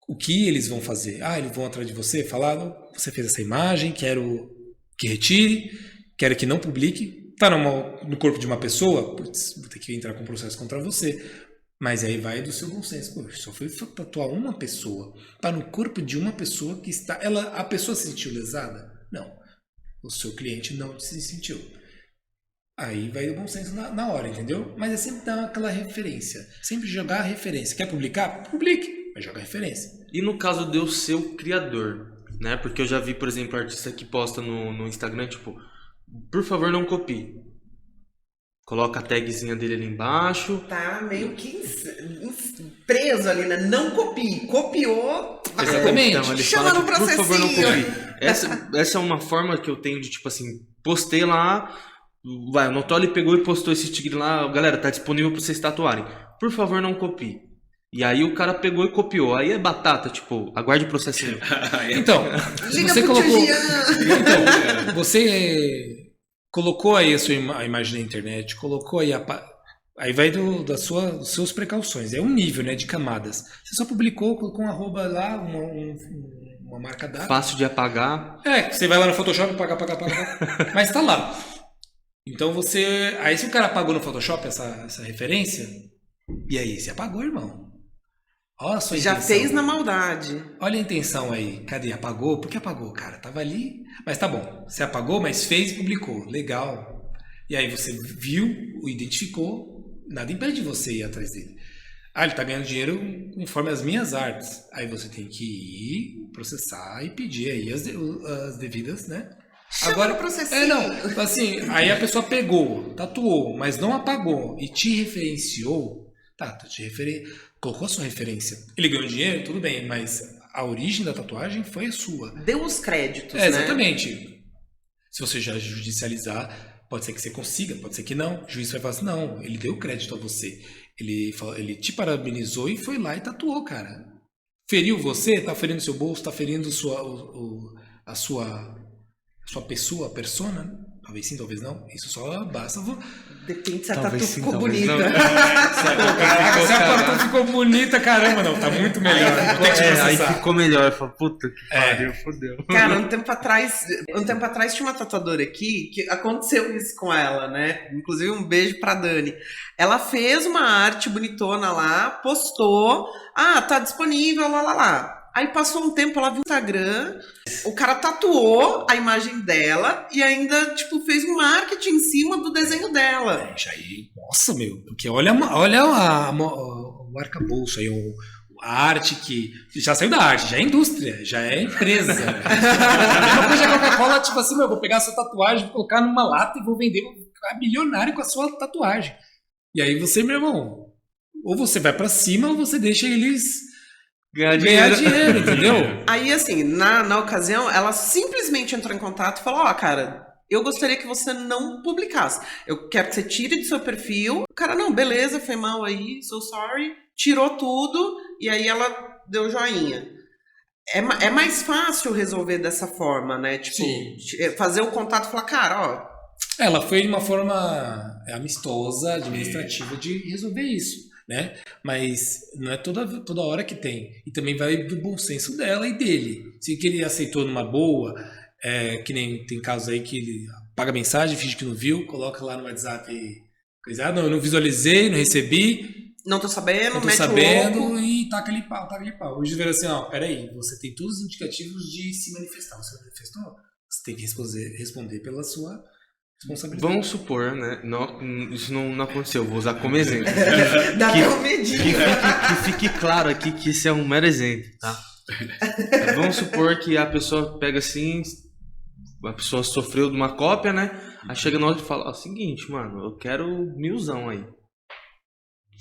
S3: o que eles vão fazer? Eles vão atrás de você, falar, você fez essa imagem, quero que retire, quero que não publique, tá no corpo de uma pessoa, putz, vou ter que entrar com processo contra você. Mas aí vai do seu bom senso. Pô, só foi tatuar uma pessoa, tá no corpo de uma pessoa que está, a pessoa se sentiu lesada? Não. O seu cliente não se sentiu. Aí vai o bom senso na hora, entendeu? Mas é sempre dar aquela referência. Sempre jogar a referência. Quer publicar? Publique. Mas joga a referência.
S4: E no caso de eu ser o criador, né? Porque eu já vi, por exemplo, artista que posta no Instagram, tipo, por favor, não copie. Coloca a tagzinha dele ali embaixo.
S1: Tá meio que preso ali, né? Não copie. Copiou.
S3: Exatamente.
S4: Então, ele
S1: Chama
S4: fala
S1: no
S4: que, por favor, não
S1: processinho.
S4: copie. Essa é uma forma que eu tenho de, tipo assim, postei lá, o Notoli pegou e postou esse tigre lá, galera, tá disponível pra vocês tatuarem. Por favor, não copie. E aí o cara pegou e copiou. Aí é batata, tipo, aguarde o processinho.
S3: Então, se
S1: Liga
S3: você
S1: pro tio
S3: colocou...
S1: Jean.
S3: Então, você colocou aí a imagem na internet, colocou aí aí vai das suas precauções. É um nível, né, de camadas. Você só publicou, colocou um arroba lá, uma marca data.
S4: Fácil de apagar.
S3: Você vai lá no Photoshop, pagar. Mas tá lá. Então aí se o cara apagou no Photoshop essa referência, e aí, você apagou, irmão. Olha a sua
S1: Já
S3: intenção.
S1: fez na maldade.
S3: Olha a intenção aí. Cadê? Apagou? Por que apagou, cara? Tava ali. Mas tá bom. Você apagou, mas fez e publicou. Legal. E aí você viu, o identificou. Nada impede você ir atrás dele. Ele tá ganhando dinheiro conforme as minhas artes. Aí você tem que ir processar e pedir aí as devidas, né?
S1: Agora o processinho.
S3: Não. Assim, aí a pessoa pegou, tatuou, mas não apagou e te referenciou. Tá, colocou a sua referência. Ele ganhou dinheiro, tudo bem, mas a origem da tatuagem foi a sua.
S1: Deu os créditos, né?
S3: Exatamente. Se você já judicializar, pode ser que você consiga, pode ser que não. O juiz vai falar assim, não, ele deu crédito a você. Ele te parabenizou e foi lá e tatuou, cara. Feriu você, tá ferindo seu bolso, tá ferindo a sua pessoa, a persona. Talvez sim, talvez não. Isso só basta...
S1: Depende se a
S4: Talvez
S1: tatu
S4: sim,
S1: ficou
S4: talvez
S1: bonita.
S4: não.
S3: Caraca, se a tatu ficou bonita, caramba, não, tá muito melhor. Vou ter que te
S4: Aí
S3: processar.
S4: ficou melhor. Eu falo, puta que pariu, fodeu.
S1: Cara, um tempo atrás tinha uma tatuadora aqui que aconteceu isso com ela, né? Inclusive um beijo pra Dani. Ela fez uma arte bonitona lá, postou, tá disponível, lá. Aí passou um tempo, ela viu o Instagram, o cara tatuou a imagem dela e ainda, tipo, fez um marketing em cima do desenho dela.
S3: Já aí, nossa, meu, porque olha o arcabouço aí, a arte que já saiu da arte, já é indústria, já é empresa. A mesma coisa que a Coca-Cola, tipo assim, eu vou pegar a sua tatuagem, vou colocar numa lata e vou vender, vou ficar milionário com a sua tatuagem. E aí você, meu irmão, ou você vai pra cima ou você deixa eles ganhar dinheiro, entendeu?
S1: Aí, assim, na ocasião, ela simplesmente entrou em contato e falou, cara, eu gostaria que você não publicasse. Eu quero que você tire do seu perfil. O cara, não, beleza, foi mal aí, so sorry. Tirou tudo e aí ela deu joinha. É mais fácil resolver dessa forma, né? Tipo, fazer o contato e falar, cara,
S3: Ela foi de uma forma amistosa, administrativa de resolver isso. Né? Mas não é toda hora que tem. E também vai do bom senso dela e dele. Se que ele aceitou numa boa, que nem tem casos aí que ele apaga a mensagem, finge que não viu, coloca lá no WhatsApp coisa, não, eu não visualizei, não recebi.
S1: não tô sabendo,
S3: Não tô
S1: mete
S3: sabendo
S1: o louco.
S3: e taca ali pau. Hoje vai assim, peraí, você tem todos os indicativos de se manifestar. Você manifestou? Você tem que responder pela sua responsabilidade.
S4: Vamos supor, né? Isso não aconteceu, vou usar como exemplo.
S1: Dá até um medinho.
S4: Que fique claro aqui que isso é um mero exemplo, tá? Vamos supor que a pessoa pega assim, a pessoa sofreu de uma cópia, né? Aí chega na hora e fala, ó, seguinte, mano, eu quero 1000zão aí.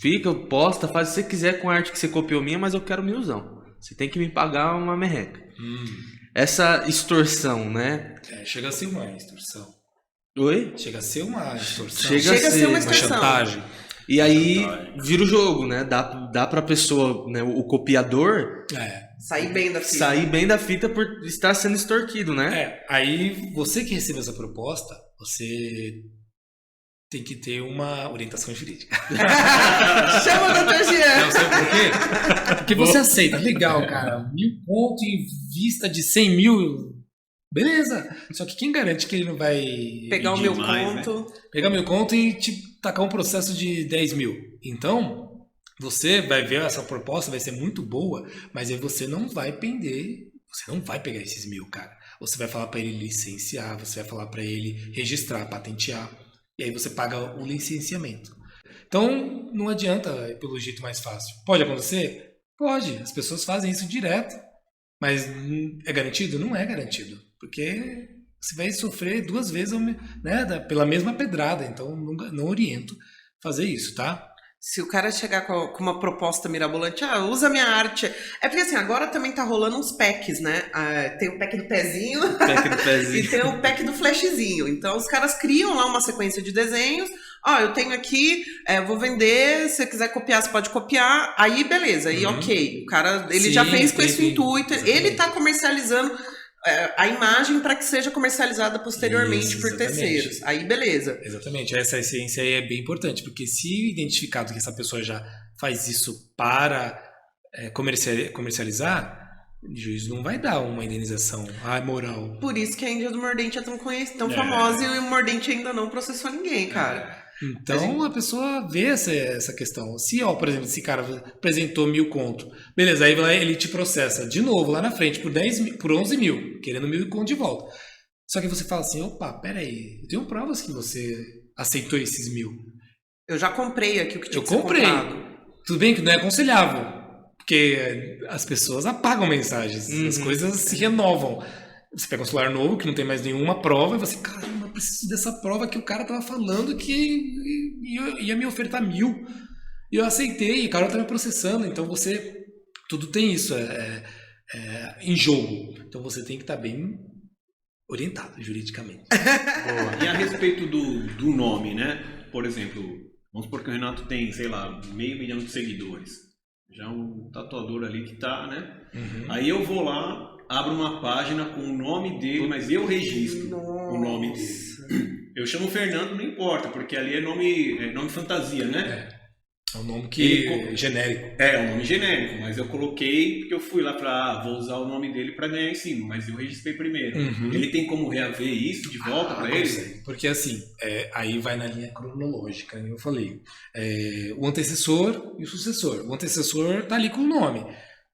S4: Fica, posta, faz o que você quiser com a arte que você copiou minha, mas eu quero 1000zão. Você tem que me pagar uma merreca. Essa extorsão, né?
S3: Chega a ser uma extorsão.
S4: Oi?
S3: Chega a ser uma extorsão.
S4: Chega a ser
S1: uma
S3: uma chantagem.
S4: E aí vira o jogo, né? Dá pra pessoa, né, o copiador,
S1: Sair bem da fita.
S4: sair bem da fita por estar sendo extorquido, né?
S3: Aí você que recebe essa proposta, você tem que ter uma orientação jurídica.
S1: Chama o Dr. Jean.
S3: Não, sabe por quê? Porque você aceita, legal, cara, 1000 conto em vista de 100 mil, beleza. Só que quem garante que ele não vai
S1: Pegar o meu
S2: demais,
S1: conto.
S3: pegar 1000 conto e te tacar um processo de 10 mil? Então, você vai ver essa proposta, vai ser muito boa, mas aí você não vai pender, você não vai pegar esses 1000, cara. Você vai falar para ele licenciar, você vai falar para ele registrar, patentear, e aí você paga o licenciamento. Então, não adianta ir pelo jeito mais fácil. Pode acontecer? Pode. As pessoas fazem isso direto. Mas é garantido? Não é garantido. Porque você vai sofrer 2 vezes, né, pela mesma pedrada. Então, não oriento fazer isso, tá?
S1: Se o cara chegar com uma proposta mirabolante, usa minha arte. É porque assim, agora também tá rolando uns packs, né? Tem o pack do pezinho,
S4: Pack do pezinho.
S1: e tem o pack do flashzinho. Então os caras criam lá uma sequência de desenhos. Eu tenho aqui, vou vender, se você quiser copiar, você pode copiar. Aí beleza, aí ok. O cara, ele já fez com esse intuito, ele tá comercializando a imagem para que seja comercializada posteriormente
S3: Isso,
S1: por
S3: exatamente.
S1: terceiros. Aí beleza.
S3: Exatamente. Essa essência aí é bem importante, porque se identificado que essa pessoa já faz isso para comercializar, o juiz não vai dar uma indenização moral.
S1: Por isso que a Índia do Mordente é tão famosa e o Mordente ainda não processou ninguém, cara.
S3: Então a pessoa vê essa questão. Se, por exemplo, esse cara apresentou 1000 conto, beleza, aí ele te processa de novo lá na frente por 11 mil, querendo 1000 conto de volta. Só que você fala assim, opa, peraí, eu tenho provas que você aceitou esses 1000.
S1: Eu já comprei aqui o que tinha
S3: Eu
S1: que ser
S3: comprei.
S1: comprado.
S3: Tudo bem que não é aconselhável, porque as pessoas apagam mensagens, as coisas se renovam. Você pega um celular novo que não tem mais nenhuma prova e você, caramba, eu preciso dessa prova que o cara tava falando que ia me ofertar 1000. E eu aceitei, e o cara tá me processando. Então tudo tem isso em jogo. Então você tem que estar bem orientado juridicamente.
S2: E a respeito do nome, né? Por exemplo, vamos supor que o Renato tem, sei lá, 500 mil de seguidores. Já é um tatuador ali que tá, né? Aí eu vou lá, abro uma página com o nome dele, mas eu registro o nome dele. Eu chamo Fernando, não importa, porque ali é nome fantasia, né?
S3: É um nome genérico.
S2: É um nome genérico, mas eu coloquei porque eu fui lá vou usar o nome dele para ganhar em cima, mas eu registrei primeiro. Ele tem como reaver isso de volta para ele?
S3: Consegue. Porque assim, aí vai na linha cronológica, eu falei. O antecessor e o sucessor. O antecessor tá ali com o nome.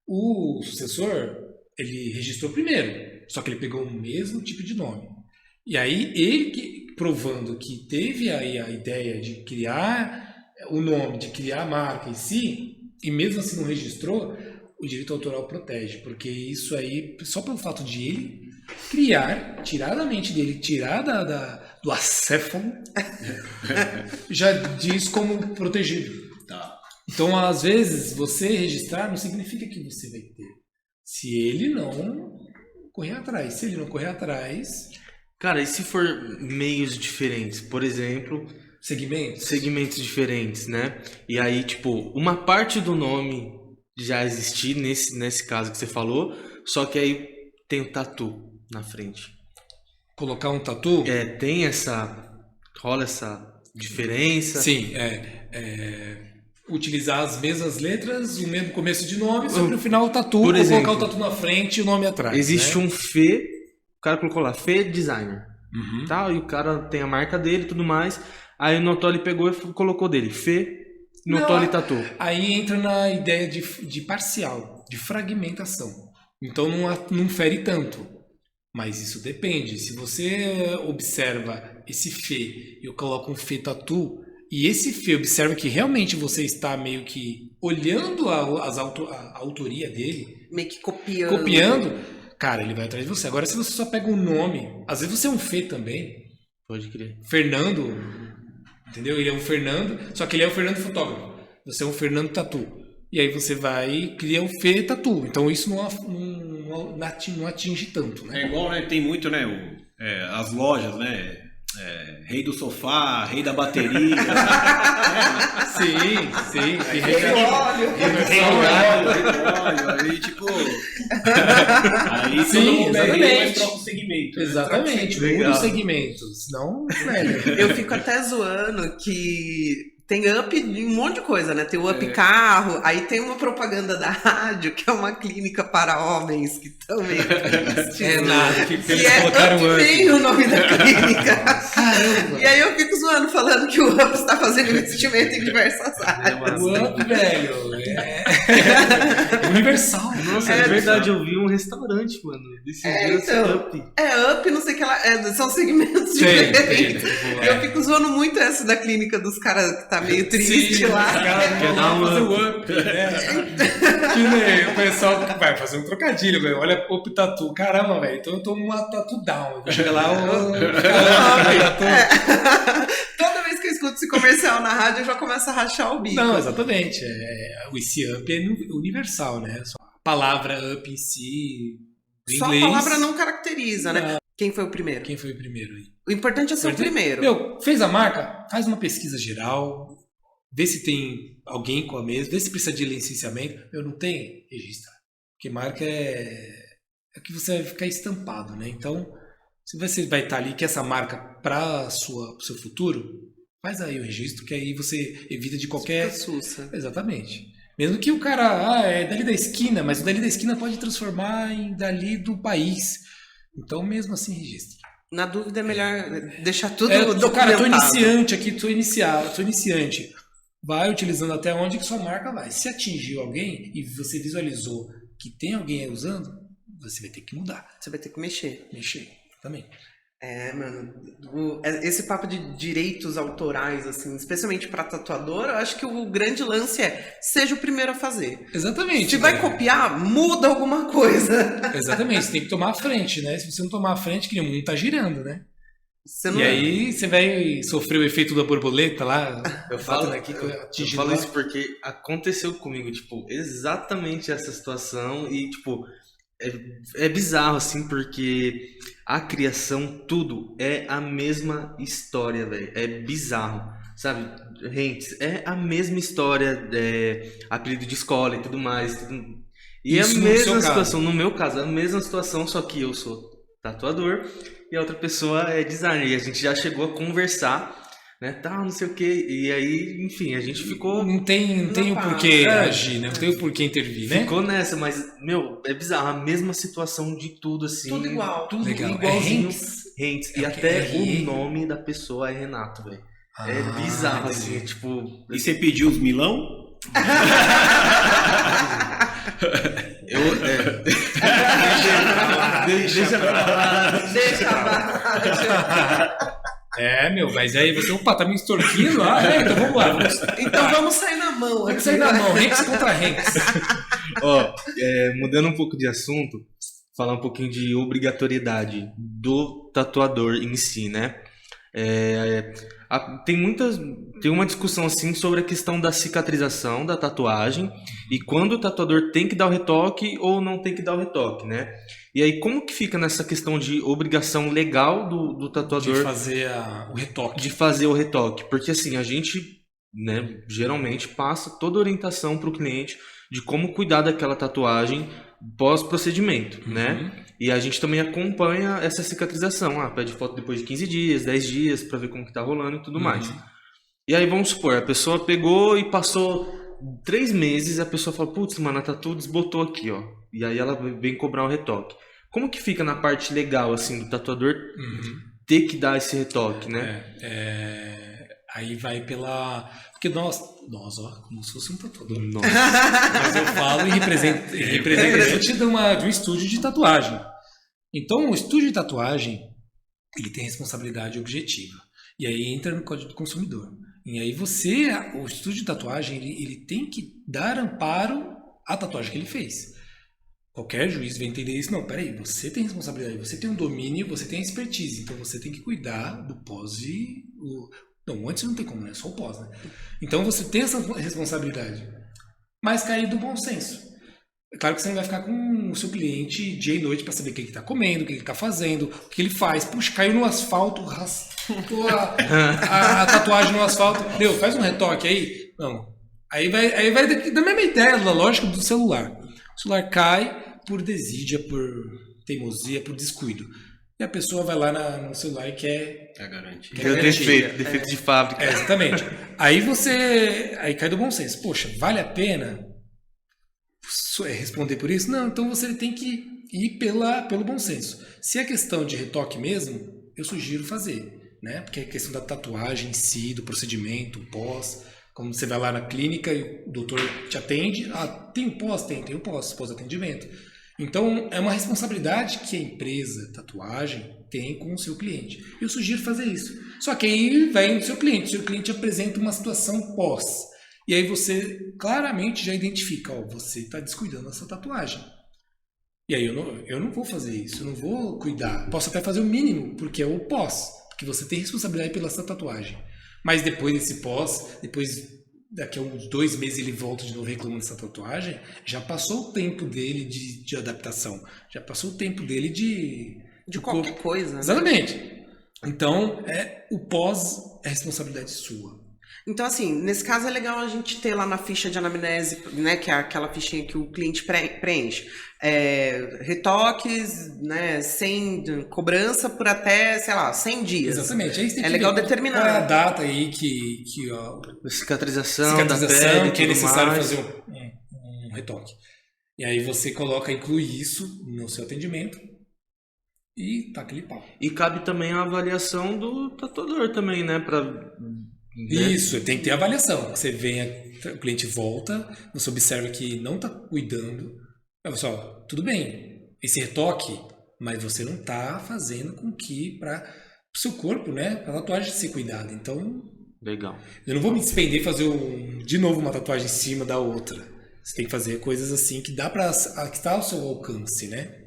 S3: O sucessor, ele registrou primeiro, só que ele pegou o mesmo tipo de nome. E aí ele provando que teve aí a ideia de criar o nome, de criar a marca em si, e mesmo assim não registrou, o direito autoral protege, porque isso aí, só pelo fato de ele criar, tirar da mente dele, tirar do acéfalo, já diz como protegido.
S2: Tá.
S3: Então, às vezes, você registrar não significa que você vai ter. Se ele não correr atrás. Se ele não correr atrás...
S4: Cara, e se for meios diferentes? Por exemplo... Segmentos diferentes, né? E aí, tipo, uma parte do nome já existir nesse caso que você falou, só que aí tem o tatu na frente.
S3: Colocar um tatu?
S4: Tem rola essa diferença?
S3: Sim, utilizar as mesmas letras, o mesmo começo de nome, só que no final o tatu,
S4: por exemplo,
S3: colocar o tatu na frente e o nome atrás.
S4: Existe um Fê, o cara colocou lá, Fê Designer, tal, e o cara tem a marca dele e tudo mais. Aí o Notoli pegou e colocou dele, Fê, Notoli Tatu.
S3: Aí entra na ideia de parcial, de fragmentação. Então não fere tanto. Mas isso depende. Se você observa esse Fê, eu coloco um Fê Tatu, e esse Fê observa que realmente você está meio que olhando a autoria dele,
S1: Meio que copiando.
S3: copiando, cara, ele vai atrás de você. Agora, se você só pega um nome, às vezes você é um Fê também,
S4: Pode crer.
S3: Fernando, entendeu? Ele é um Fernando, só que ele é um Fernando fotógrafo. Você é um Fernando Tatu. E aí você vai e cria um Fê Tatu. Então isso não atinge tanto, né?
S2: É igual, né? Tem muito, né? As lojas, né? Rei do sofá, rei da bateria.
S3: Sim. E
S1: Rei do óleo.
S2: Aí, tipo. Aí
S3: Sim,
S2: todo mundo é rei,
S3: exatamente.
S2: mas troca o segmento. Né?
S3: Exatamente, muda o segmento. Senão, velho.
S1: Eu fico até zoando que tem up em um monte de coisa, né? Tem o up carro, aí tem uma propaganda da rádio, que é uma clínica para homens que também existe.
S3: É nada, que
S1: E
S3: eles
S1: é
S3: colocaram
S1: up
S3: antes.
S1: bem o nome da clínica.
S3: Caramba!
S1: E aí eu fico zoando, falando que o Up está fazendo investimento em diversas áreas.
S3: O Up, velho, é universal.
S4: Nossa, é verdade, eu vi um restaurante, mano. Desse dia
S1: então,
S4: Up.
S1: Up, não sei o que lá, são segmentos
S3: Tem,
S1: diferentes.
S3: tem.
S1: Eu fico zoando muito essa da clínica dos caras que tá meio triste
S3: Sim,
S1: lá.
S3: os caras
S4: Quer
S3: vão
S4: dar
S3: lá
S4: um
S3: fazer
S4: up.
S3: o Up, né? Que nem o pessoal que vai fazer um trocadilho, velho. Olha Up Tatu. Caramba, velho. Então eu tô uma tatu down. Eu vou chegar lá,
S1: Toda vez que eu escuto esse comercial na rádio, eu já começo a rachar o bico.
S3: Não, exatamente. Esse Up é universal, né? Só a palavra Up em si, em
S1: Só
S3: inglês.
S1: a palavra não caracteriza, né?
S3: Não.
S1: Quem foi o primeiro?
S3: Quem foi o primeiro aí?
S1: O importante é ser o primeiro.
S3: Meu, fez a marca? Faz uma pesquisa geral, vê se tem alguém com a mesma, vê se precisa de licenciamento. Eu não tenho, registra. Porque marca é que você vai ficar estampado, né? Então, se você vai estar ali, que essa marca para o seu futuro, faz aí o registro, que aí você evita de qualquer...
S1: Fica sussa.
S3: Exatamente. Mesmo que o cara, é dali da esquina, mas o dali da esquina pode transformar em dali do país. Então, mesmo assim, registra.
S1: Na dúvida é melhor deixar tudo
S3: Cara, tô
S1: documentado.
S3: iniciante aqui, tô iniciante. Vai utilizando até onde que sua marca vai. Se atingiu alguém e você visualizou que tem alguém usando, você vai ter que mudar.
S1: Você vai ter que mexer.
S3: Mexer também.
S1: Mano, esse papo de direitos autorais, assim, especialmente pra tatuador, eu acho que o grande lance é seja o primeiro a fazer.
S3: Exatamente.
S1: Se vai copiar, muda alguma coisa.
S3: Exatamente, você tem que tomar a frente, né? Se você não tomar a frente, que o mundo tá girando, né?
S1: Você não...
S3: E aí você vai sofrer o efeito da borboleta lá.
S4: Eu falo
S3: aqui que
S4: Eu falo isso porque aconteceu comigo, tipo, exatamente essa situação e, tipo, é bizarro, assim, porque a criação, tudo é a mesma história, velho. É bizarro, sabe? Gente, é a mesma história, apelido de escola e tudo mais. E
S3: Isso
S4: é a
S3: no
S4: mesma
S3: seu
S4: situação, no meu caso, é a mesma situação, só que eu sou tatuador e a outra pessoa é designer. E a gente já chegou a conversar, né, tal, não sei o que, e aí, enfim, a gente ficou...
S3: Não tem o porquê agir, né? Não tem o porquê intervir, né?
S4: Ficou nessa, mas, meu, é bizarro, a mesma situação de tudo, assim.
S1: Tudo igual.
S4: Tudo
S3: Legal.
S4: igualzinho.
S3: É
S4: Rentes.
S3: É
S4: E
S3: o que
S4: até
S3: é
S4: o nome da pessoa é Renato, velho. É bizarro,
S3: entendi.
S4: assim, tipo...
S2: E você pediu os milão?
S4: Deixa pra lá.
S1: Deixa abaixo.
S3: Meu, mas aí você, opa, tá me extorquindo? Então vamos lá.
S1: Então vamos sair na mão.
S3: Tem que sair na mão, Hanks contra Hanks.
S4: Ó, mudando um pouco de assunto, falar um pouquinho de obrigatoriedade do tatuador em si, né? Tem uma discussão assim sobre a questão da cicatrização da tatuagem e quando o tatuador tem que dar o retoque ou não tem que dar o retoque, né? E aí como que fica nessa questão de obrigação legal do tatuador
S3: De fazer o retoque.
S4: de fazer o retoque? Porque assim, a gente, né, geralmente passa toda a orientação para o cliente de como cuidar daquela tatuagem pós-procedimento, né? E a gente também acompanha essa cicatrização. Pede foto depois de 15 dias, 10 dias, pra ver como que tá rolando e tudo mais. E aí, vamos supor, a pessoa pegou e passou 3 meses, a pessoa fala, putz, mano, a tatu desbotou aqui, ó. E aí ela vem cobrar o retoque. Como que fica na parte legal, assim, do tatuador ter que dar esse retoque, né?
S3: Aí vai pela... Porque nós, ó, como se fosse um tatuador.
S4: Nossa.
S3: Mas eu falo em representante de um estúdio de tatuagem. Então, o estúdio de tatuagem, ele tem responsabilidade objetiva. E aí entra no Código do Consumidor. E aí o estúdio de tatuagem, ele tem que dar amparo à tatuagem que ele fez. Qualquer juiz vai entender isso. Não, peraí, você tem responsabilidade, você tem um domínio, você tem expertise. Então, você tem que cuidar do pós e... Não, antes não tem como, né? Só o pós, né? Então, você tem essa responsabilidade. Mas cair do bom senso. É claro que você não vai ficar com o seu cliente dia e noite para saber o que ele está comendo, o que ele está fazendo, o que ele faz. Puxa, caiu no asfalto, raspou a tatuagem no asfalto. Faz um retoque aí. Não. Aí vai da mesma ideia, da lógica do celular. O celular cai por desídia, por teimosia, por descuido. E a pessoa vai lá no celular e quer...
S2: É garantia.
S4: Deu defeito de fábrica.
S3: Exatamente. Aí cai do bom senso. Poxa, vale a pena responder por isso? Não, então você tem que ir pelo bom senso. Se é questão de retoque mesmo, eu sugiro fazer, né? Porque é questão da tatuagem em si, do procedimento, pós. Como você vai lá na clínica e o doutor te atende, tem o pós? Tem o pós-atendimento. Então, é uma responsabilidade que a empresa tatuagem tem com o seu cliente. Eu sugiro fazer isso. Só que aí vai no seu cliente. O seu cliente apresenta uma situação pós. E aí você claramente já identifica, você está descuidando da sua tatuagem. E aí eu não vou fazer isso, eu não vou cuidar. Posso até fazer o mínimo, porque é o pós. Porque você tem responsabilidade pela sua tatuagem. Mas depois desse pós, daqui a uns 2 meses ele volta de novo reclamando dessa tatuagem, já passou o tempo dele de adaptação. Já passou o tempo dele
S1: de qualquer coisa. Né?
S3: Exatamente. Então, o pós é responsabilidade sua.
S1: Então, assim, nesse caso é legal a gente ter lá na ficha de anamnese, né, que é aquela fichinha que o cliente preenche, retoques, né, sem cobrança por até, sei lá, 100 dias.
S3: Exatamente. Aí você tem
S1: é legal determinar.
S3: Qual é a data aí que
S4: cicatrização da pele,
S3: que é necessário
S4: mais.
S3: fazer um retoque. E aí você inclui isso no seu atendimento e tá aquele pau.
S4: E cabe também a avaliação do tatuador também, né,
S3: Isso, tem que ter avaliação. Você o cliente volta, você observa que não está cuidando. Aí você, tudo bem, esse retoque, mas você não está fazendo com que para o seu corpo, né, para a tatuagem ser cuidada. Então,
S4: legal.
S3: Eu não vou me despender e fazer de novo uma tatuagem em cima da outra. Você tem que fazer coisas assim que dá para que está ao seu alcance, né?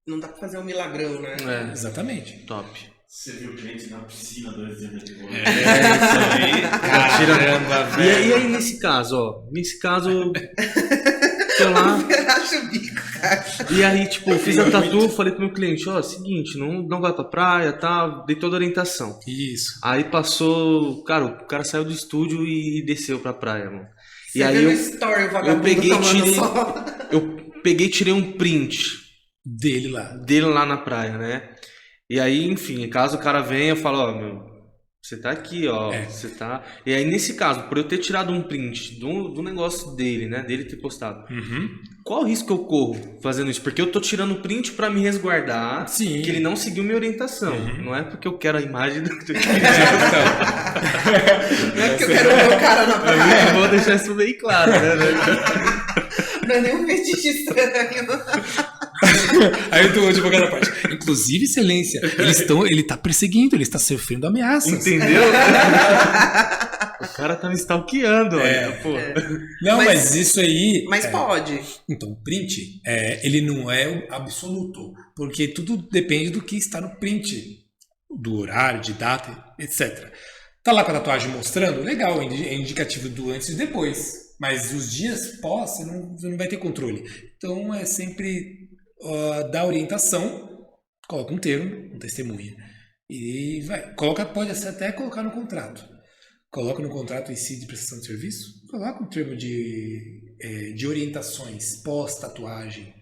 S1: Não dá para fazer um milagrão, né?
S3: Exatamente.
S4: Top.
S5: Você viu o cliente na piscina do exemplo de
S4: isso aí. Caramba, velho. E aí, nesse caso, sei lá.
S1: Acho o bico, cara.
S4: E aí, fiz a tatu, falei pro meu cliente, seguinte, não vai pra praia, tá? Dei toda a orientação.
S3: Isso.
S4: Aí passou, cara, o cara saiu do estúdio e desceu pra praia, mano.
S1: Você viu no story, o vagabundo
S4: eu peguei e tirei um print
S3: dele
S4: lá na praia, né? E aí, enfim, caso o cara venha, eu falo, você tá aqui, você tá... E aí, nesse caso, por eu ter tirado um print do negócio dele, né, dele ter postado, qual o risco que eu corro fazendo isso? Porque eu tô tirando o print pra me resguardar,
S3: Sim.
S4: Que ele não seguiu minha orientação. Não é porque eu quero a imagem do que eu quero.
S1: Não é porque eu quero ver o cara na praia.
S4: Eu vou deixar isso bem claro, né?
S1: Não é nenhum fetiche estranho.
S3: Aí o advogado da parte. Inclusive, excelência, ele tá perseguindo, ele está sofrendo ameaças.
S4: Entendeu? O cara tá me stalkeando, pô.
S3: Não, mas isso aí...
S1: Mas pode.
S3: Então, o print, ele não é o absoluto, porque tudo depende do que está no print, do horário, de data, etc. Tá lá com a tatuagem mostrando, legal, é indicativo do antes e depois. Mas os dias pós, você não vai ter controle. Então, é sempre... da orientação, coloca um termo, um testemunha, e vai. Pode até colocar no contrato. Coloca no contrato em si de prestação de serviço, coloca um termo de orientações pós-tatuagem,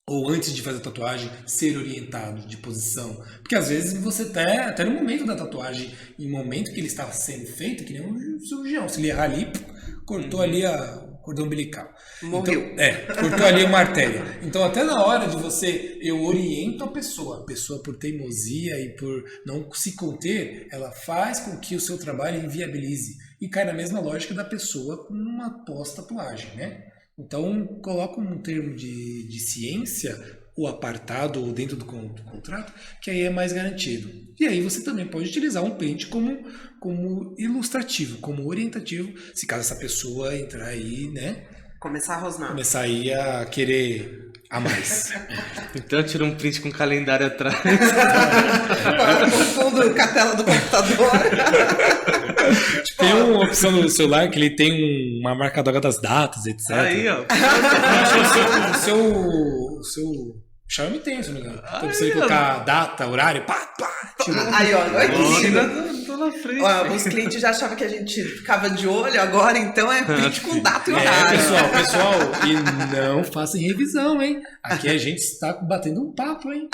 S3: ou antes de fazer a tatuagem, ser orientado de posição. Porque às vezes você até no momento da tatuagem, em momento que ele está sendo feito, que nem um cirurgião, se ele errar ali, cortou ali o cordão umbilical.
S1: Morreu.
S3: Então, cortou ali uma artéria. Então, até na hora de eu oriento a pessoa por teimosia e por não se conter, ela faz com que o seu trabalho inviabilize. E cai na mesma lógica da pessoa com uma pós-tatuagem, né? Então, coloca um termo de ciência o apartado ou dentro do contrato, que aí é mais garantido. E aí você também pode utilizar um print como ilustrativo, como orientativo, se caso essa pessoa entrar aí, né?
S1: Começar a rosnar.
S3: Começar aí a querer a mais.
S4: Então tira um print com o calendário atrás.
S1: Coloca no fundo com a tela do computador.
S3: Tem uma opção no celular que ele tem uma marcadora das datas, etc.
S4: Aí, ó.
S3: O seu Xiaomi tem, se não me engano. Então você colocar data, horário, pá, tirou.
S1: Aí, ó, olha que lindo.
S4: Tô na frente.
S1: Ó, os clientes já achavam que a gente ficava de olho, agora então é print com data e horário.
S3: Pessoal, e não façam revisão, hein? Aqui a gente está batendo um papo, hein?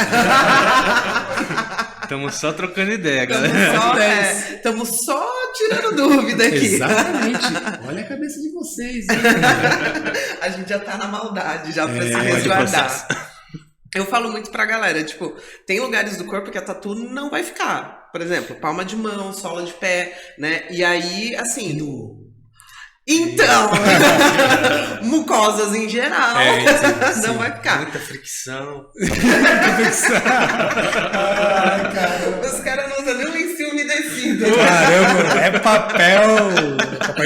S4: Estamos só trocando ideia, galera.
S1: Estamos só tirando dúvida aqui.
S3: Exatamente. Olha a cabeça de vocês, hein?
S1: A gente já tá na maldade, já pra se resguardar. Eu falo muito pra galera, tipo, tem lugares do corpo que a tatu não vai ficar. Por exemplo, palma de mão, sola de pé, né? E aí, assim... Então, mucosas em geral, não vai ficar.
S4: Muita fricção.
S3: Ai, cara.
S1: Os caras não usam nem lencinho umedecido.
S3: Caramba, é papel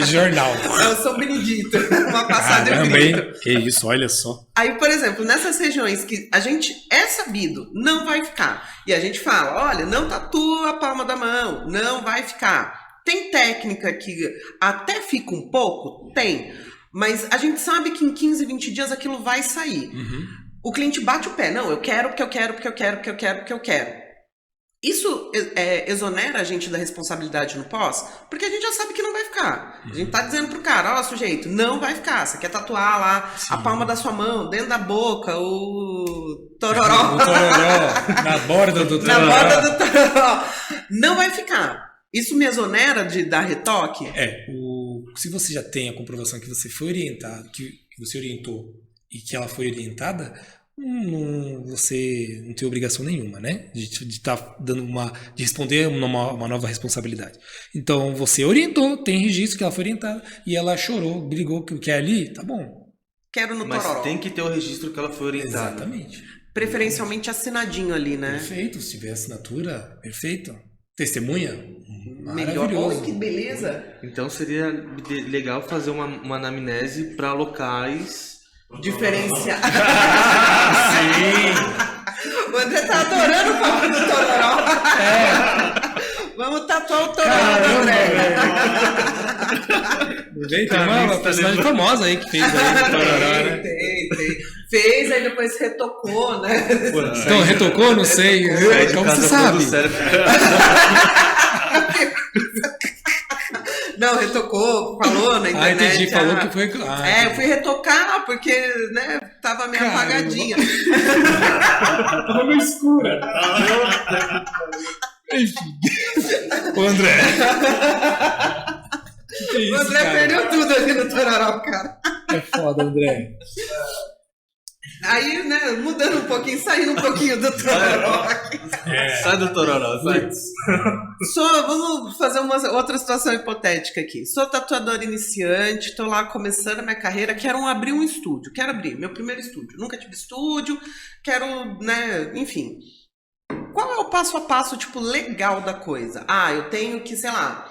S3: de jornal.
S1: Eu sou Benedito, uma passada de brilho.
S3: Que isso, olha só.
S1: Aí, por exemplo, nessas regiões que a gente é sabido, não vai ficar. E a gente fala, olha, não tatua a palma da mão, não vai ficar. Tem técnica que até fica um pouco? Tem. Mas a gente sabe que em 15, 20 dias aquilo vai sair.
S3: Uhum.
S1: O cliente bate o pé. Não, eu quero, porque eu quero, porque eu quero, porque eu quero, porque eu quero. Isso exonera a gente da responsabilidade no pós, porque a gente já sabe que não vai ficar. A gente tá dizendo pro cara, ó, sujeito, não vai ficar. Você quer tatuar lá a palma da sua mão, dentro da boca, o tororó.
S3: O tororó, na borda do tororó.
S1: Na borda do tororó. Não vai ficar. Isso me exonera de dar retoque?
S3: Se você já tem a comprovação que você foi orientado, que você orientou e que ela foi orientada, você não tem obrigação nenhuma, né? De estar dando de responder uma nova responsabilidade. Então você orientou, tem registro que ela foi orientada e ela chorou, brigou que quer ali, tá bom.
S1: Quero no
S4: Mas
S1: tororó.
S4: tem que ter o registro que ela foi orientada.
S3: Exatamente.
S1: Preferencialmente assinadinho ali, né?
S3: Perfeito, se tiver assinatura, perfeito. Testemunha?
S1: Melhor.
S3: Maravilhoso.
S1: Oi, que beleza.
S4: Então seria legal fazer uma anamnese para locais
S1: Diferenciar.
S3: Sim.
S1: O André tá adorando o papo do tororó. Vamos tatuar o tororó, André.
S3: Tem uma personagem famosa aí que fez aí o tororó, né?
S1: Tem. Fez, aí depois retocou, né?
S3: Então, retocou? Não sei. Como você sabe?
S1: Não, retocou, falou na internet.
S3: Entendi, falou que foi...
S1: eu fui retocar porque, né, tava meio apagadinha.
S3: Tava meio escura. Ô, André. Que isso,
S1: O André
S3: cara?
S1: perdeu tudo ali no tororó, cara.
S3: É foda, André.
S1: Aí, né, mudando um pouquinho, saindo um pouquinho do tororó.
S4: Sai do tororó, sai.
S1: Vamos fazer uma outra situação hipotética aqui. Sou tatuador iniciante, tô lá começando a minha carreira, quero abrir um estúdio, quero abrir meu primeiro estúdio. Nunca tive estúdio, quero, né, enfim. Qual é o passo a passo, tipo, legal da coisa? Eu tenho que, sei lá,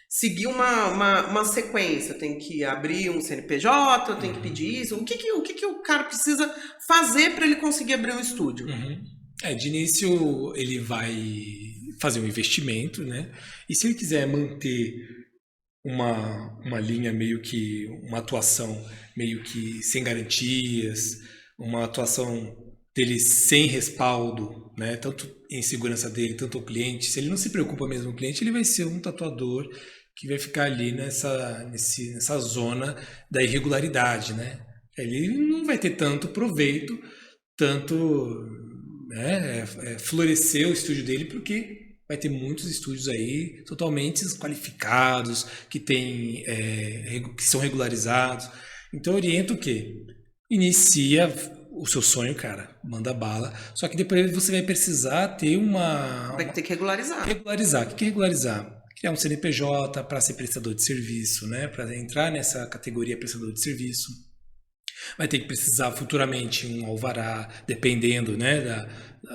S1: seguir uma sequência, eu tenho que abrir um CNPJ, eu tenho que pedir isso. O que o cara precisa fazer para ele conseguir abrir um estúdio?
S3: De início ele vai fazer um investimento, né? E se ele quiser manter uma linha meio que, uma atuação meio que sem garantias, uma atuação dele sem respaldo, né? Tanto em segurança dele, tanto o cliente, se ele não se preocupa mesmo com o cliente, ele vai ser um tatuador que vai ficar ali nessa zona da irregularidade, né? Ele não vai ter tanto proveito, florescer o estúdio dele, porque vai ter muitos estúdios aí totalmente qualificados, que são regularizados. Então eu oriento o quê? Inicia o seu sonho, cara, manda bala. Só que depois você vai precisar ter
S1: Vai ter que regularizar.
S3: Regularizar. O que é regularizar? Criar um CNPJ para ser prestador de serviço, né? Para entrar nessa categoria prestador de serviço. vai ter que precisar futuramente um alvará, dependendo, né,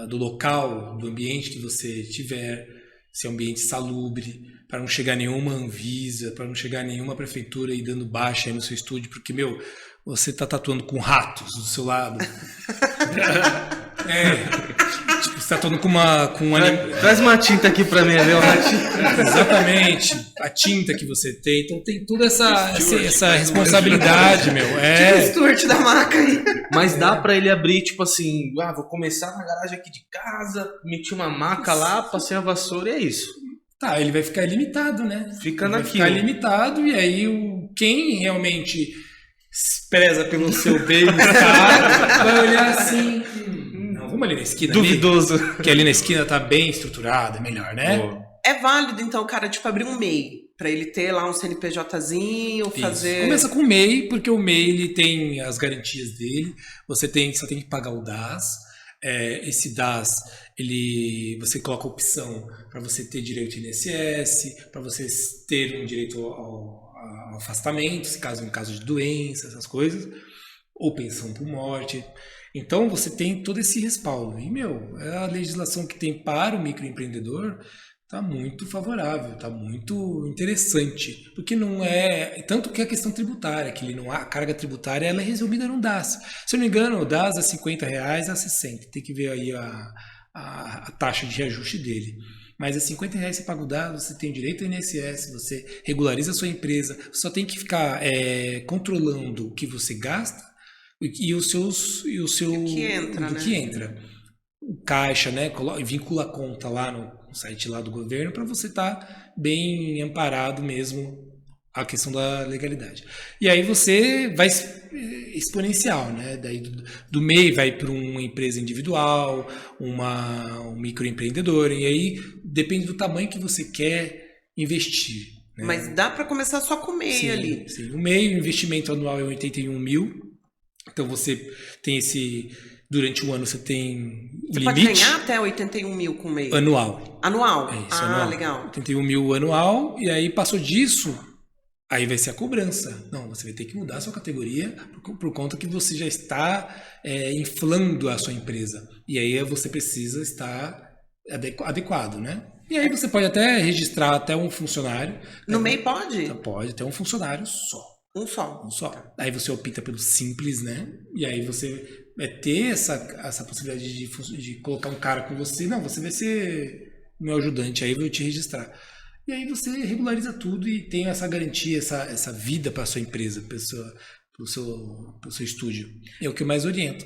S3: do local, do ambiente que você tiver, se é um ambiente salubre, para não chegar nenhuma Anvisa, para não chegar nenhuma prefeitura e dando baixa aí no seu estúdio, porque, você tá tatuando com ratos do seu lado. Tipo, você tá tatuando com um animal.
S4: Traz uma tinta aqui pra mim, viu?
S3: Exatamente, a tinta que você tem. Então tem toda essa responsabilidade,
S1: Tipo o Stuart da maca aí.
S4: Mas dá pra ele abrir, tipo assim, vou começar na garagem aqui de casa, meti uma maca lá, passei a vassoura e é isso.
S3: Tá, ele vai ficar ilimitado, né?
S4: Vai
S3: ficar ilimitado e aí quem realmente preza pelo seu bem-estar vai olhar assim... Não, vamos ali na esquina.
S4: Duvidoso.
S3: Que ali na esquina tá bem estruturada, é melhor, né?
S1: É válido, então, cara, tipo, abrir um MEI, pra ele ter lá um CNPJzinho, fazer...
S3: Começa com o MEI, porque o MEI ele tem as garantias dele, você só tem que pagar o DAS, esse DAS, você coloca a opção para você ter direito ao INSS, para você ter um direito ao afastamento, em caso de doença, essas coisas, ou pensão por morte. Então você tem todo esse respaldo. E, a legislação que tem para o microempreendedor está muito favorável, está muito interessante. Porque não é... Tanto que a questão tributária, a carga tributária ela é resumida no DAS. Se eu não me engano, o DAS é R$50 a 60. Tem que ver aí a taxa de reajuste dele. Mas é R$50 você paga o DAS, você tem direito ao INSS, você regulariza a sua empresa, você só tem que ficar controlando o que você gasta e o que entra. O caixa, né? Vincula a conta lá no site lá do governo para você estar bem amparado mesmo a questão da legalidade. E aí você vai exponencial, né? Daí do MEI vai para uma empresa individual, um microempreendedor, e aí depende do tamanho que você quer investir. Né?
S1: Mas dá para começar só com o MEI ali.
S3: Sim. O MEI, o investimento anual é 81 mil, então você tem durante o ano você tem
S1: você
S3: limite.
S1: Pode ganhar até 81 mil com o MEI?
S3: Anual.
S1: Anual?
S3: É isso,
S1: anual. Legal.
S3: 81 mil anual, e aí passou disso... Aí vai ser a cobrança. Não, você vai ter que mudar a sua categoria por conta que você já está inflando a sua empresa. E aí você precisa estar adequado, né? E aí você pode até registrar até um funcionário.
S1: No MEI pode?
S3: Pode, até um funcionário só.
S1: Um só.
S3: Aí você opta pelo simples, né? E aí você vai ter essa possibilidade de colocar um cara com você. Não, você vai ser meu ajudante, aí eu vou te registrar. E aí você regulariza tudo e tem essa garantia, essa vida para a sua empresa, para o seu estúdio. É o que eu mais oriento.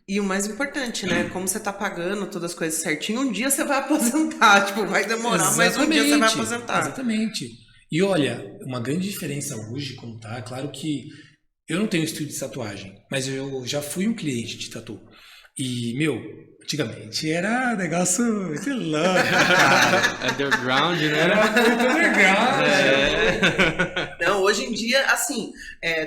S1: E o mais importante, né? Como você tá pagando todas as coisas certinho, um dia você vai aposentar. Tipo, vai demorar, mas um dia você vai aposentar.
S3: Exatamente. E olha, uma grande diferença hoje, como tá, claro que eu não tenho estúdio de tatuagem, mas eu já fui um cliente de tatu. E, antigamente era negócio de louco, cara.
S4: Underground, né?
S3: Era muito underground.
S1: Não, hoje em dia, assim,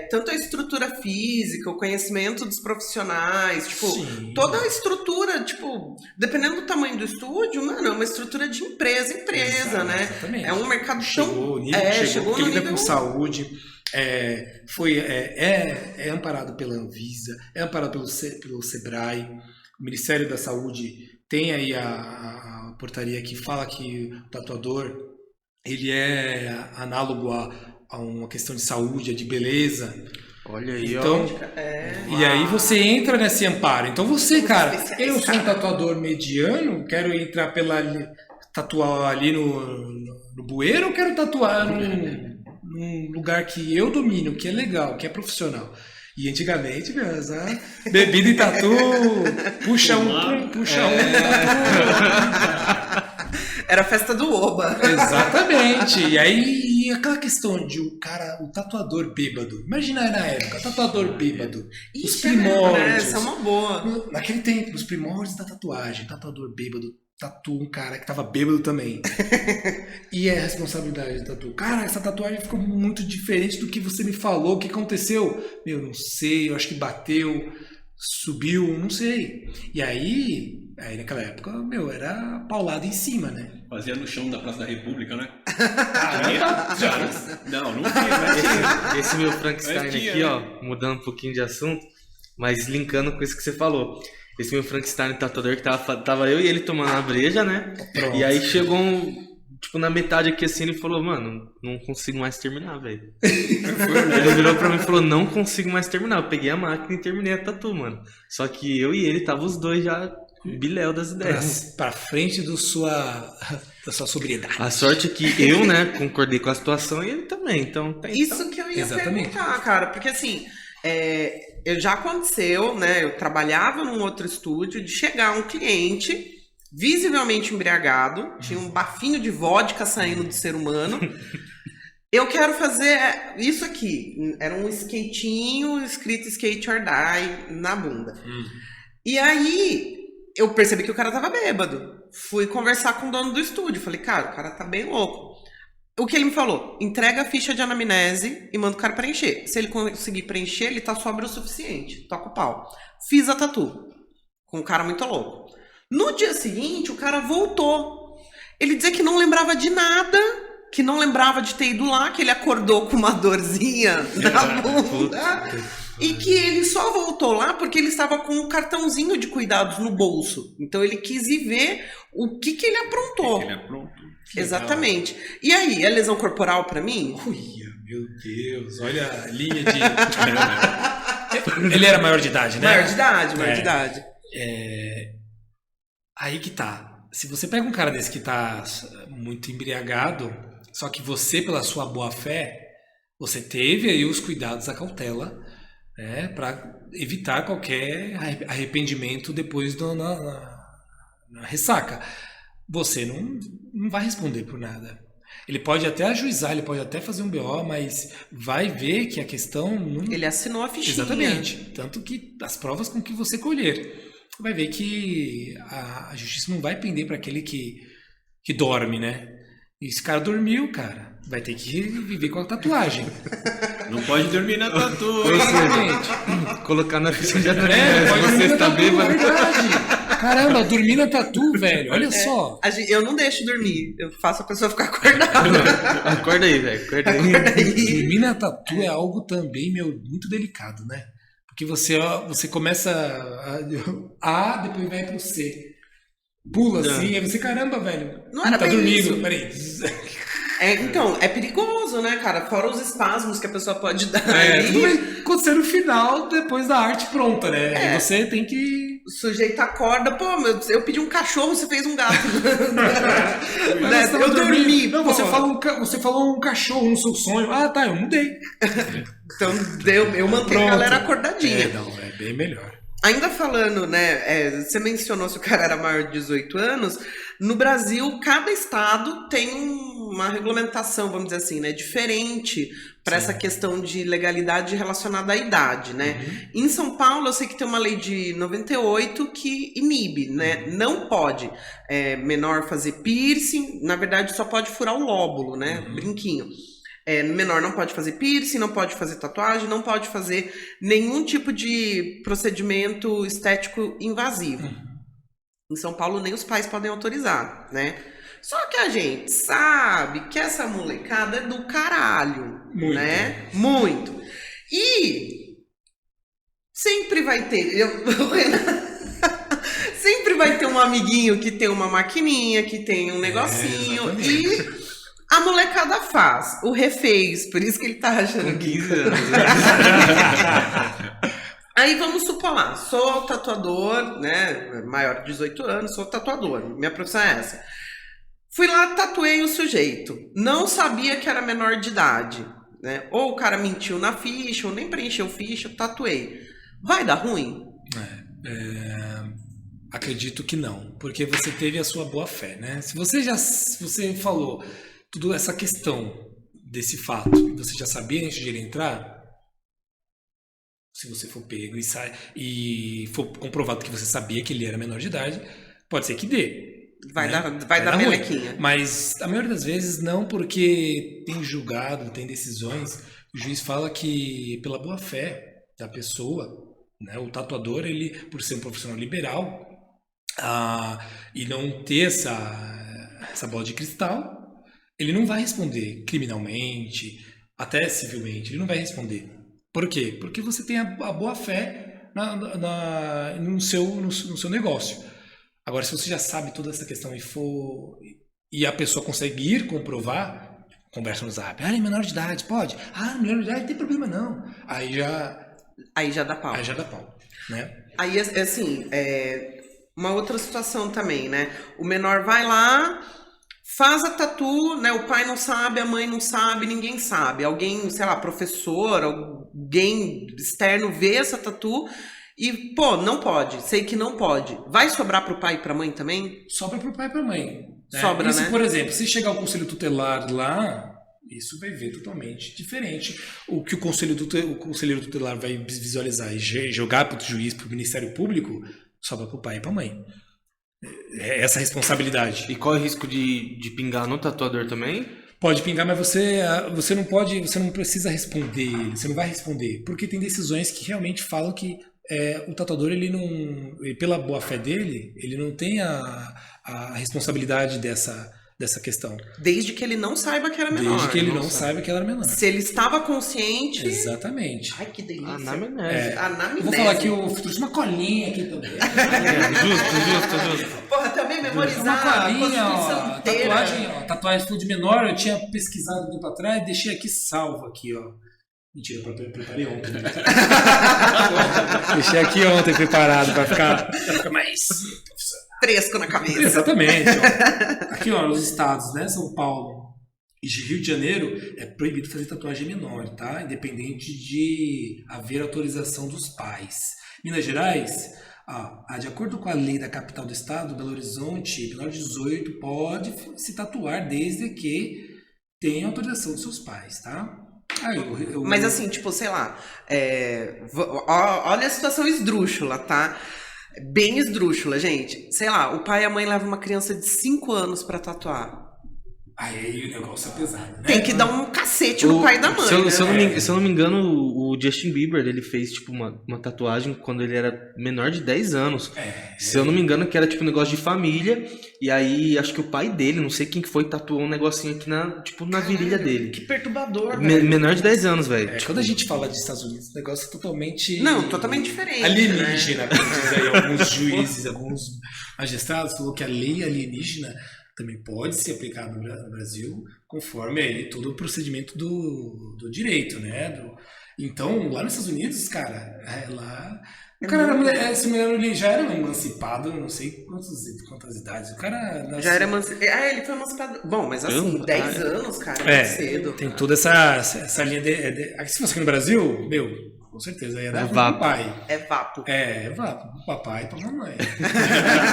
S1: tanto a estrutura física, o conhecimento dos profissionais, tipo,
S3: Sim.
S1: toda a estrutura, tipo, dependendo do tamanho do estúdio, mano, é uma estrutura de empresa, né?
S3: Exatamente.
S1: É um mercado
S3: Chegou
S1: tão...
S3: no nível,
S1: chegou
S3: porque
S1: no
S3: lida
S1: nível...
S3: com saúde, é amparado pela Anvisa, é amparado pelo Sebrae. O Ministério da Saúde tem aí a portaria que fala que o tatuador ele é análogo a uma questão de saúde, de beleza.
S4: Olha aí,
S3: então, E aí você entra nesse amparo. Então você, cara, eu sou um tatuador mediano, quero entrar tatuar ali no bueiro ou quero tatuar num lugar que eu domino, que é legal, que é profissional. E antigamente, bebida e tatu, puxa um.
S1: Era a festa do Oba.
S3: Exatamente. E aí, aquela questão de o tatuador bêbado. Imagina na época, tatuador bêbado. Os primórdios.
S1: Essa é uma boa.
S3: Naquele tempo, os primórdios da tatuagem, tatuador bêbado. Tatua um cara que tava bêbado também. E é a responsabilidade do tatu. Cara, essa tatuagem ficou muito diferente do que você me falou. O que aconteceu? Não sei, eu acho que bateu, subiu, não sei. E aí naquela época, era paulado em cima, né?
S2: Fazia no chão da Praça da República, né? Não
S4: fiz, né? Esse meu Frankenstein aqui, ó, mudando um pouquinho de assunto, Mas linkando com isso que você falou. Esse meu Frankenstein tatuador que tava eu e ele tomando a breja, né?
S3: Pronto.
S4: E aí chegou tipo, na metade aqui assim, ele falou, mano, não consigo mais terminar, velho. Ele virou pra mim e falou, não consigo mais terminar. Eu peguei a máquina e terminei a tatu, mano. Só que eu e ele tava os dois já biléu das ideias.
S3: Pra frente da sua sobriedade.
S4: A sorte é que eu, né, concordei com a situação e ele também, então...
S1: Isso que eu ia
S3: Exatamente.
S1: perguntar, cara, porque assim, já aconteceu, né, eu trabalhava num outro estúdio, de chegar um cliente visivelmente embriagado, tinha um bafinho de vodka saindo do ser humano, eu quero fazer isso aqui, era um skatinho escrito Skate or Die na bunda. E aí, eu percebi que o cara tava bêbado, fui conversar com o dono do estúdio, falei, cara, o cara tá bem louco. O que ele me falou? Entrega a ficha de anamnese e manda o cara preencher. Se ele conseguir preencher, ele tá sóbrio o suficiente. Toca o pau. Fiz a tatu. Com um cara muito louco. No dia seguinte, o cara voltou. Ele dizia que não lembrava de nada, que não lembrava de ter ido lá, que ele acordou com uma dorzinha na bunda. E que ele só voltou lá porque ele estava com um cartãozinho de cuidados no bolso. Então ele quis ir ver o que ele aprontou.
S2: Ele aprontou.
S1: Exatamente. E aí, é lesão corporal pra mim?
S3: Uia, meu Deus, olha a linha de... Ele era maior de idade, né?
S1: Maior de idade, maior de idade.
S3: Aí que tá. Se você pega um cara desse que tá muito embriagado, só que você, pela sua boa fé, você teve aí os cuidados, a cautela, né, para evitar qualquer arrependimento depois na ressaca. Você não vai responder por nada. Ele pode até ajuizar, ele pode até fazer um BO, mas vai ver que a questão não...
S1: Ele assinou a fichinha.
S3: Exatamente. Tanto que as provas com que você colher. Vai ver que a justiça não vai pender para aquele que dorme, né? E esse cara dormiu, cara, vai ter que viver com a tatuagem.
S2: Não pode dormir na tatu.
S3: Exatamente.
S4: Colocar na ficha de
S3: Pode
S4: anamnese, você
S3: dormir na
S4: está
S3: tatu,
S4: bêbado.
S3: é verdade. Caramba, dormir na tatu, velho. Olha só.
S1: Eu não deixo dormir, eu faço a pessoa ficar acordada.
S4: Acorda aí, velho, acorda aí.
S1: Acorda aí.
S3: Dormir na tatu é algo também, muito delicado, né? Porque você começa depois vai pro C. Pula assim, aí você, caramba, velho.
S1: Não era
S3: tá
S1: bem
S3: dormindo.
S1: isso.
S3: Peraí.
S1: Então, é perigoso, né, cara? Fora os espasmos que a pessoa pode dar
S3: Tudo
S1: ali.
S3: vai acontecer no final, depois da arte pronta, né? Aí você tem que...
S1: O sujeito acorda, pô, eu pedi um cachorro, você fez um gato.
S3: Mas
S1: Né?
S3: você tava
S1: Eu dormi.
S3: Não,
S1: pô.
S3: você falou um cachorro no seu sonho. Ah, tá, eu mudei.
S1: Então, eu mantenho a galera acordadinha.
S3: É bem melhor.
S1: Ainda falando, né, você mencionou se o cara era maior de 18 anos, no Brasil, cada estado tem uma regulamentação, vamos dizer assim, né, diferente para essa questão de legalidade relacionada à idade, né. Em São Paulo, eu sei que tem uma lei de 98 que inibe, né, não pode menor fazer piercing, na verdade só pode furar o lóbulo, né, brinquinho. Menor não pode fazer piercing, não pode fazer tatuagem, não pode fazer nenhum tipo de procedimento estético invasivo. Em São Paulo, nem os pais podem autorizar, né? Só que a gente sabe que essa molecada é do caralho,
S3: Muito.
S1: né? Muito. E sempre vai ter... sempre vai ter um amiguinho que tem uma maquininha, que tem um negocinho e... A molecada faz, o refez, por isso que ele tá achando que...
S4: 15 anos.
S1: Aí vamos supor lá, sou tatuador, né, maior de 18 anos, sou tatuador, minha profissão é essa. Fui lá, tatuei o sujeito, não sabia que era menor de idade, né, ou o cara mentiu na ficha, ou nem preencheu ficha, eu tatuei. Vai dar ruim?
S3: Acredito que não, porque você teve a sua boa fé, né? Se você falou toda essa questão desse fato, você já sabia antes de ele entrar, se você for pego e for comprovado que você sabia que ele era menor de idade, pode ser que dê.
S1: Vai
S3: né?
S1: dar
S3: ruim.
S1: melequinha.
S3: Mas a maioria das vezes não, porque tem julgado, tem decisões, o juiz fala que pela boa fé da pessoa, né, o tatuador, ele, por ser um profissional liberal, e não ter essa bola de cristal, ele não vai responder criminalmente, até civilmente, ele não vai responder. Por quê? Porque você tem a boa fé no seu negócio. Agora, se você já sabe toda essa questão e a pessoa consegue ir comprovar, conversa no Zap. Ah, ele é menor de idade, pode? Ah, menor de idade não tem problema não. Aí já
S1: dá pau.
S3: Aí já dá pau, né?
S1: Aí, assim, uma outra situação também, né? O menor vai lá, faz a tatu, né? O pai não sabe, a mãe não sabe, ninguém sabe. Alguém, sei lá, professor, alguém externo vê essa tatu e, pô, não pode. Sei que não pode. Vai sobrar pro pai e pra mãe também?
S3: Sobra pro pai e pra mãe. Né?
S1: Sobra,
S3: isso,
S1: né?
S3: por exemplo, se chegar o conselho tutelar lá, isso vai ver totalmente diferente. O que o conselheiro tutelar vai visualizar e jogar para o juiz, para o Ministério Público, sobra para o pai e para a mãe. É essa responsabilidade.
S4: E qual é o risco de pingar no tatuador também?
S3: Pode pingar, mas você não precisa responder, você não vai responder, porque tem decisões que realmente falam que o tatuador, pela boa fé dele, ele não tem a responsabilidade dessa questão.
S1: Desde que ele não saiba que era menor.
S3: Desde que ele não saiba que ela era menor.
S1: Se ele estava consciente...
S3: Exatamente.
S1: Ai, que delícia.
S4: Anamnese.
S1: Anamnese.
S3: Eu vou falar que eu trouxe uma colinha aqui também.
S4: Justo.
S1: Porra, também memorizar
S3: Uma
S1: a
S3: colinha,
S1: Constituição
S3: ó.
S1: inteira.
S3: Tatuagem full de menor, eu tinha pesquisado um tempo atrás, deixei aqui salvo aqui, ó. Mentira, preparei ontem. Né? Deixei aqui ontem preparado para ficar mais
S1: Fresco na cabeça.
S3: Exatamente. Ó. Aqui, ó, nos estados, né? São Paulo e Rio de Janeiro é proibido fazer tatuagem menor, tá? Independente de haver autorização dos pais. Minas Gerais, de acordo com a lei da capital do estado, Belo Horizonte, menor de 18 pode se tatuar desde que tenha autorização dos seus pais, tá?
S1: Mas assim, tipo, sei lá, olha a situação esdrúxula, tá? Bem esdrúxula, gente. Sei lá, o pai e a mãe levam uma criança de 5 anos pra tatuar.
S3: Aí o negócio é pesado, né?
S1: Tem que dar um cacete no pai e da mãe.
S4: Se eu não me engano, o Justin Bieber, ele fez tipo uma tatuagem quando ele era menor de 10 anos. Se eu não me engano, que era tipo um negócio de família. E aí, acho que o pai dele, não sei quem que foi, tatuou um negocinho aqui na virilha dele.
S1: Que perturbador, velho.
S4: Menor de 10 anos, velho.
S3: Quando a gente fala de Estados Unidos, o negócio é totalmente...
S1: Não, totalmente diferente.
S3: Alienígena, como diz aí alguns juízes, alguns magistrados, falou que a lei alienígena também pode ser aplicada no Brasil, conforme aí todo o procedimento do direito, né? Então, lá nos Estados Unidos, cara, lá... O cara esse menino ele já era emancipado, não sei quantas idades. O cara nasceu...
S1: Já era emancipado. Ele foi emancipado. Bom, mas assim, 10 anos, cara, muito cedo.
S3: Tem toda essa linha se fosse aqui no Brasil, com certeza, ia dar pro pai.
S1: É vapo.
S3: É vapo. Pro papai e pra mamãe.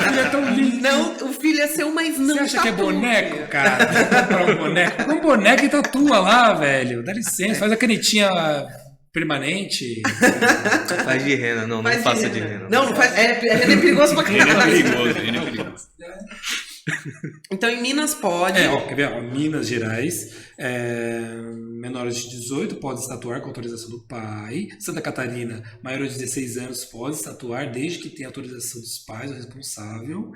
S3: Ele é tão lindo.
S1: Não, o filho é seu, mas não.
S3: Você acha que é boneco, cara? Comprar um boneco? Compra um boneco e tatua lá, velho. Dá licença, faz a canetinha permanente.
S4: Faz de rena, não faça de rena.
S1: Não faz. Rena é perigoso pra caralho.
S2: Rena é perigoso.
S1: Então em Minas pode.
S3: Quer ver? Minas Gerais, menores de 18 podem tatuar com autorização do pai. Santa Catarina, maiores de 16 anos pode tatuar desde que tenha autorização dos pais, o responsável.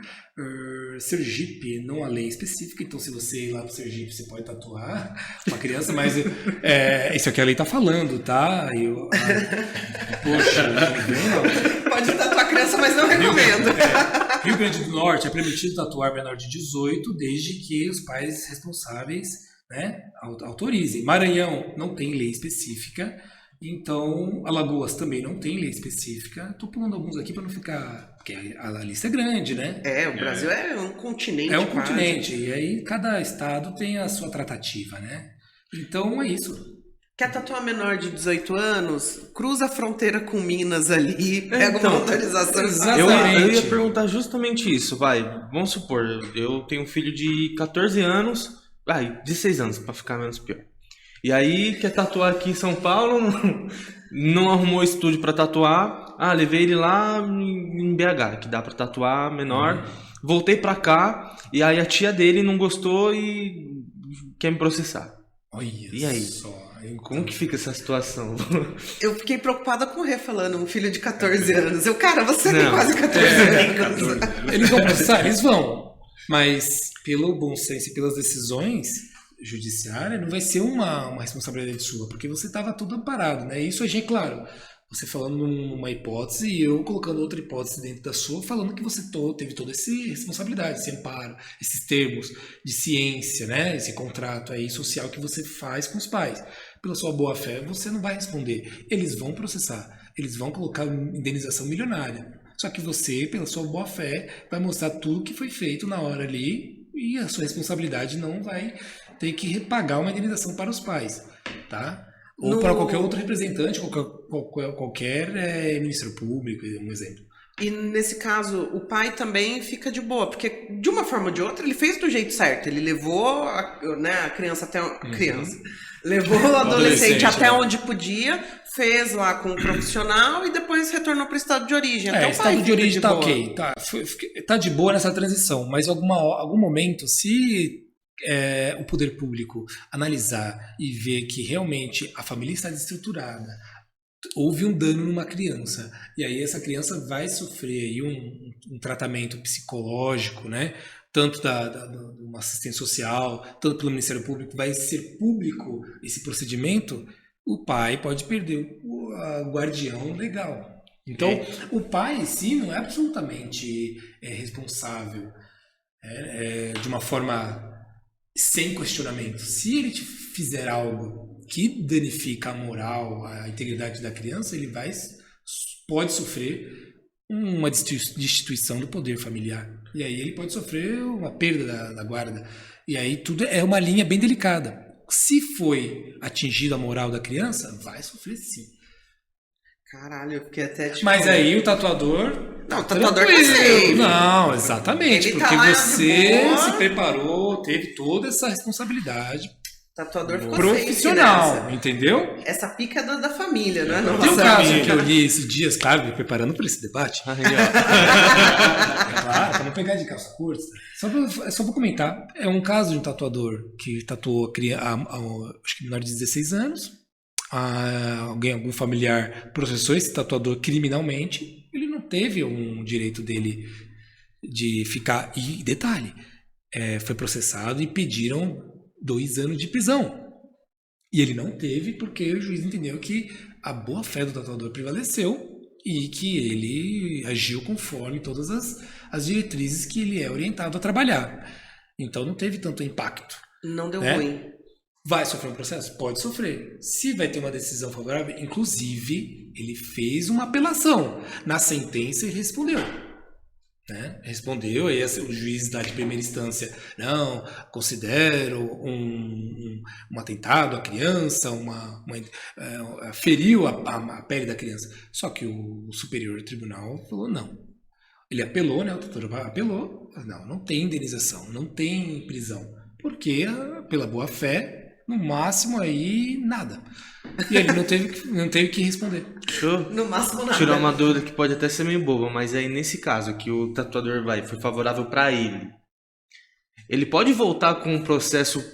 S3: Sergipe, não há lei específica, então se você ir lá pro Sergipe, você pode tatuar uma criança, mas isso aqui a lei tá falando, tá? Poxa, não.
S1: Pode tatuar a criança, mas não recomendo.
S3: Rio Grande do Norte é permitido tatuar menor de 18 desde que os pais responsáveis, né, autorizem. Maranhão não tem lei específica, então Alagoas também não tem lei específica. Estou pulando alguns aqui para não ficar... Porque a lista é grande, né?
S1: O Brasil é um continente.
S3: É um continente, e aí cada estado tem a sua tratativa, né? Então é isso.
S1: Quer tatuar menor de 18 anos? Cruza a fronteira com Minas ali, pega uma autorização.
S3: Exatamente.
S4: Eu ia perguntar justamente isso, vamos supor, eu tenho um filho de 14 anos, 16 anos, pra ficar menos pior. E aí, quer tatuar aqui em São Paulo, não arrumou estúdio pra tatuar, levei ele lá em BH, que dá pra tatuar menor, voltei pra cá, e aí a tia dele não gostou e quer me processar.
S3: Olha
S4: e aí?
S3: Só.
S4: Como que fica essa situação?
S1: Eu fiquei preocupada com o Rê falando, um filho de 14 anos. Cara, você tem quase 14 anos.
S3: Eles vão processar? Eles vão. Mas, pelo bom senso e pelas decisões judiciárias, não vai ser uma responsabilidade sua, porque você estava tudo amparado, né? Isso a gente, claro, você falando numa hipótese e eu colocando outra hipótese dentro da sua, falando que você teve toda essa responsabilidade, esse amparo, esses termos de ciência, né? Esse contrato aí social que você faz com os pais. Pela sua boa fé, você não vai responder. Eles vão processar, eles vão colocar indenização milionária. Só que você, pela sua boa fé, vai mostrar tudo que foi feito na hora ali e a sua responsabilidade não vai ter que pagar uma indenização para os pais, tá? Ou para qualquer outro representante, qualquer Ministério Público, um exemplo.
S1: E nesse caso, o pai também fica de boa, porque de uma forma ou de outra ele fez do jeito certo. Ele levou a criança até... Levou o adolescente até onde podia, fez lá com o profissional e depois retornou para o estado de origem. Então,
S3: estado de origem tá ok. Tá de boa nessa transição, mas algum momento, se o poder público analisar e ver que realmente a família está desestruturada, houve um dano numa criança, e aí essa criança vai sofrer aí um tratamento psicológico, né? Tanto de uma assistência social, tanto pelo Ministério Público, vai ser público esse procedimento, o pai pode perder o guardião legal. Então, o pai em si não é absolutamente responsável de uma forma sem questionamento. Se ele fizer algo que danifica a moral, a integridade da criança, ele pode sofrer uma destituição do poder familiar. E aí ele pode sofrer uma perda da guarda. E aí tudo é uma linha bem delicada. Se foi atingida a moral da criança, vai sofrer sim.
S1: Caralho, eu fiquei até tipo...
S3: Mas aí o tatuador...
S1: Não, o tatuador tá safe.
S3: Não, exatamente.
S1: Ele
S3: porque
S1: tá lá
S3: você se preparou, teve toda essa responsabilidade.
S1: O tatuador ficou
S3: profissional,
S1: safe, né?
S3: Entendeu?
S1: Essa pica é da família, não é nossa.
S3: Tem um caso que eu li esses dias, claro, me preparando para esse debate. Claro, para não pegar de calça curta. Só vou comentar. É um caso de um tatuador que tatuou acho que menor de 16 anos. Algum familiar processou esse tatuador criminalmente. Ele não teve um direito dele de ficar... E detalhe, foi processado e pediram 2 anos de prisão. E ele não teve porque o juiz entendeu que a boa-fé do tatuador prevaleceu e que ele agiu conforme todas as diretrizes que ele é orientado a trabalhar. Então não teve tanto impacto.
S1: Não deu ruim.
S3: Vai sofrer um processo? Pode sofrer. Se vai ter uma decisão favorável, inclusive, ele fez uma apelação. Na sentença ele respondeu. Respondeu, aí o juiz da de primeira instância, não, considero um atentado à criança, feriu a pele da criança. Só que o Superior Tribunal falou não. Ele apelou, né? O tutor apelou, não tem indenização, não tem prisão, porque pela boa fé, no máximo aí nada. E ele não teve que responder.
S1: No máximo nada.
S4: Tirar uma dúvida que pode até ser meio boba, mas aí nesse caso que o tatuador foi favorável para ele pode voltar com um processo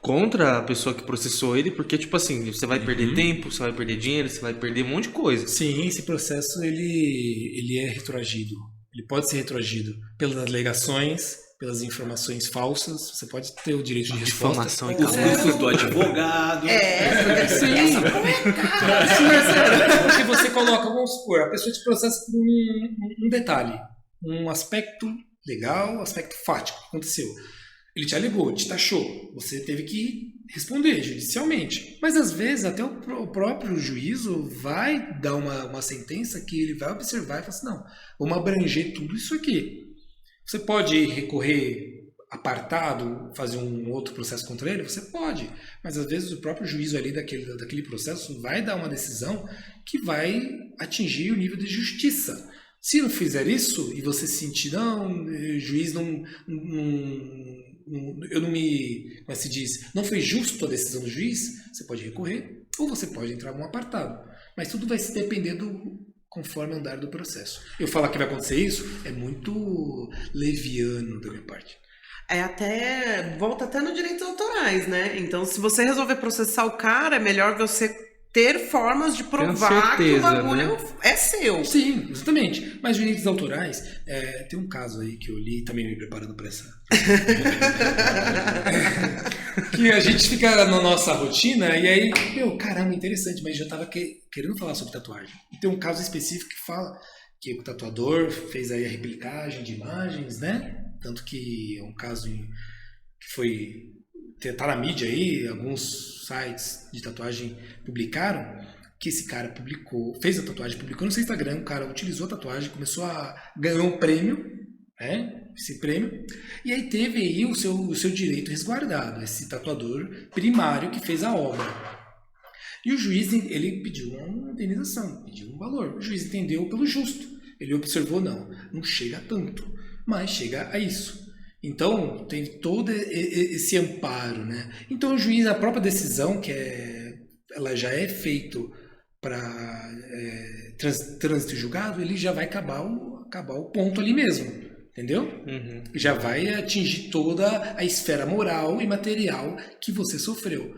S4: contra a pessoa que processou ele, porque tipo assim, você vai perder tempo, você vai perder dinheiro, você vai perder um monte de coisa.
S3: Sim, esse processo ele é retroagido. Ele pode ser retroagido pelas alegações, pelas informações falsas. Você pode ter o direito de resposta.
S4: Difamação e
S2: Os custos do advogado.
S3: Sim. Porque você coloca, vamos supor, a pessoa te processa por um detalhe, um aspecto legal, aspecto fático que aconteceu. Ele te alegou, te taxou. Você teve que responder judicialmente. Mas às vezes até o próprio juízo vai dar uma sentença que ele vai observar e falar assim, não, vamos abranger tudo isso aqui. Você pode recorrer apartado, fazer um outro processo contra ele? Você pode, mas às vezes o próprio juízo ali daquele processo vai dar uma decisão que vai atingir o nível de justiça. Se não fizer isso e você sentir, não, o juiz como se diz, não foi justo a decisão do juiz, você pode recorrer ou você pode entrar num apartado. Mas tudo vai se depender conforme o andar do processo. Eu falar que vai acontecer isso é muito leviano da minha parte.
S1: Volta até no direitos autorais, né? Então, se você resolver processar o cara, é melhor você ter formas de provar
S4: certeza,
S1: que o bagulho
S4: né?
S1: é seu.
S3: Sim, exatamente. Mas direitos autorais, tem um caso aí que eu li, também me preparando para essa. Que a gente fica na nossa rotina e aí, caramba, interessante, mas já tava querendo falar sobre tatuagem. E tem um caso específico que fala que o tatuador fez aí a replicagem de imagens, né? Tanto que é um caso que foi... Tá na mídia aí, alguns sites de tatuagem publicaram que esse cara fez a tatuagem, publicou no seu Instagram, o cara utilizou a tatuagem, ganhou um prêmio, né? Esse prêmio, e aí teve aí o seu direito resguardado, esse tatuador primário que fez a obra. E o juiz, ele pediu uma indenização, pediu um valor. O juiz entendeu pelo justo. Ele observou, não chega a tanto, mas chega a isso. Então, tem todo esse amparo, né? Então, o juiz, a própria decisão, ela já é feito para trânsito julgado, ele já vai acabar o ponto ali mesmo, entendeu?
S4: Uhum.
S3: Já vai atingir toda a esfera moral e material que você sofreu.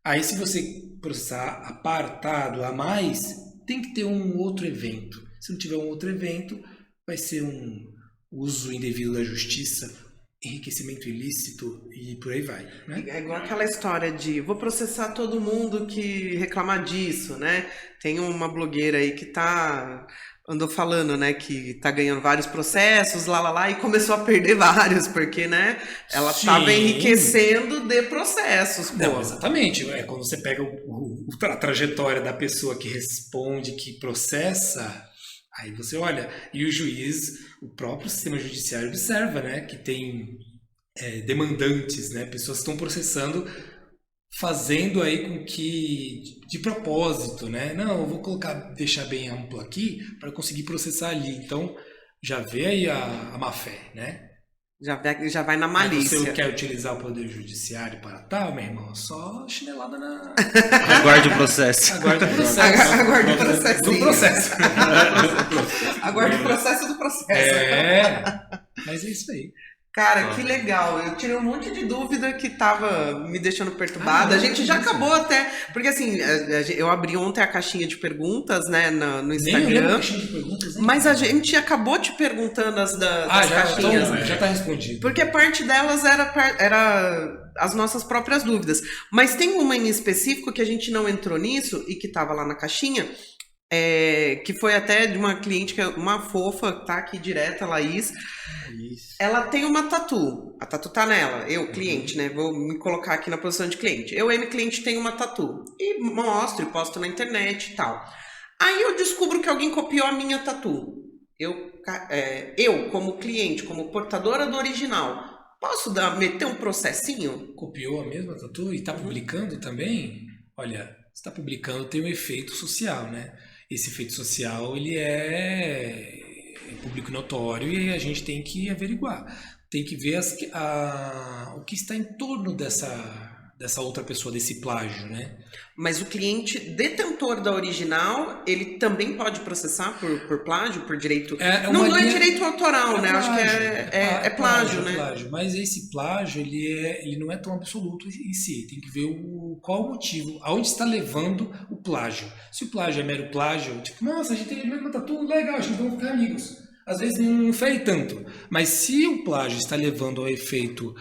S3: Aí, se você processar apartado a mais, tem que ter um outro evento. Se não tiver um outro evento, vai ser um uso indevido da justiça, enriquecimento ilícito e por aí vai, né?
S1: É igual aquela história de vou processar todo mundo que reclamar disso, né? Tem uma blogueira aí que andou falando, né, que tá ganhando vários processos, e começou a perder vários, porque, né, ela tava enriquecendo de processos, pô.
S3: Não, exatamente. Quando você pega a trajetória da pessoa que responde, que processa, aí você olha, e o juiz, o próprio sistema judiciário observa, né, que tem demandantes, né, pessoas que estão processando, fazendo aí com que, de propósito, né, não, eu vou deixar bem amplo aqui para conseguir processar ali. Então, já vê aí a má fé, né?
S1: Já vai na malícia.
S3: Você quer utilizar o poder judiciário para tal, meu irmão? Só chinelada na...
S4: Aguarde o processo.
S3: Aguarde o processo.
S1: Aguarde o processo.
S3: Do processo.
S1: Aguarde o processo do processo.
S3: Mas é isso aí.
S1: Cara, que legal. Eu tirei um monte de dúvida que tava me deixando perturbada. A gente já acabou até... Porque assim, eu abri ontem a caixinha de perguntas, né, no Instagram.
S3: Nem a caixinha de perguntas.
S1: Mas a gente acabou te perguntando das caixinhas.
S3: Então, já tá respondido.
S1: Porque parte delas era as nossas próprias dúvidas. Mas tem uma em específico que a gente não entrou nisso e que tava lá na caixinha, que foi até de uma cliente, que é uma fofa, tá aqui direta, Laís.
S4: Isso.
S1: Ela tem uma tatu. A tatu tá nela. Eu, cliente, né? Vou me colocar aqui na posição de cliente. Eu, cliente, tenho uma tatu. E mostro, e posto na internet e tal. Aí eu descubro que alguém copiou a minha tatu. Eu como cliente, como portadora do original, posso meter um processinho?
S3: Copiou a mesma tatu e está publicando também? Olha, você está publicando, tem um efeito social, né? Esse efeito social, ele é público notório e a gente tem que averiguar. Tem que ver o que está em torno dessa outra pessoa, desse plágio, né?
S1: Mas o cliente detentor da original, ele também pode processar por plágio, por direito... Não é direito autoral, né?
S3: Plágio,
S1: acho que é plágio, né?
S3: Plágio. Mas esse plágio, ele não é tão absoluto em si. Tem que ver qual o motivo, aonde está levando o plágio. Se o plágio é mero plágio, tipo, nossa, a gente tem a mesma tatu, legal, a gente vai ficar amigos. Às vezes não fere tanto. Mas se o plágio está levando ao efeito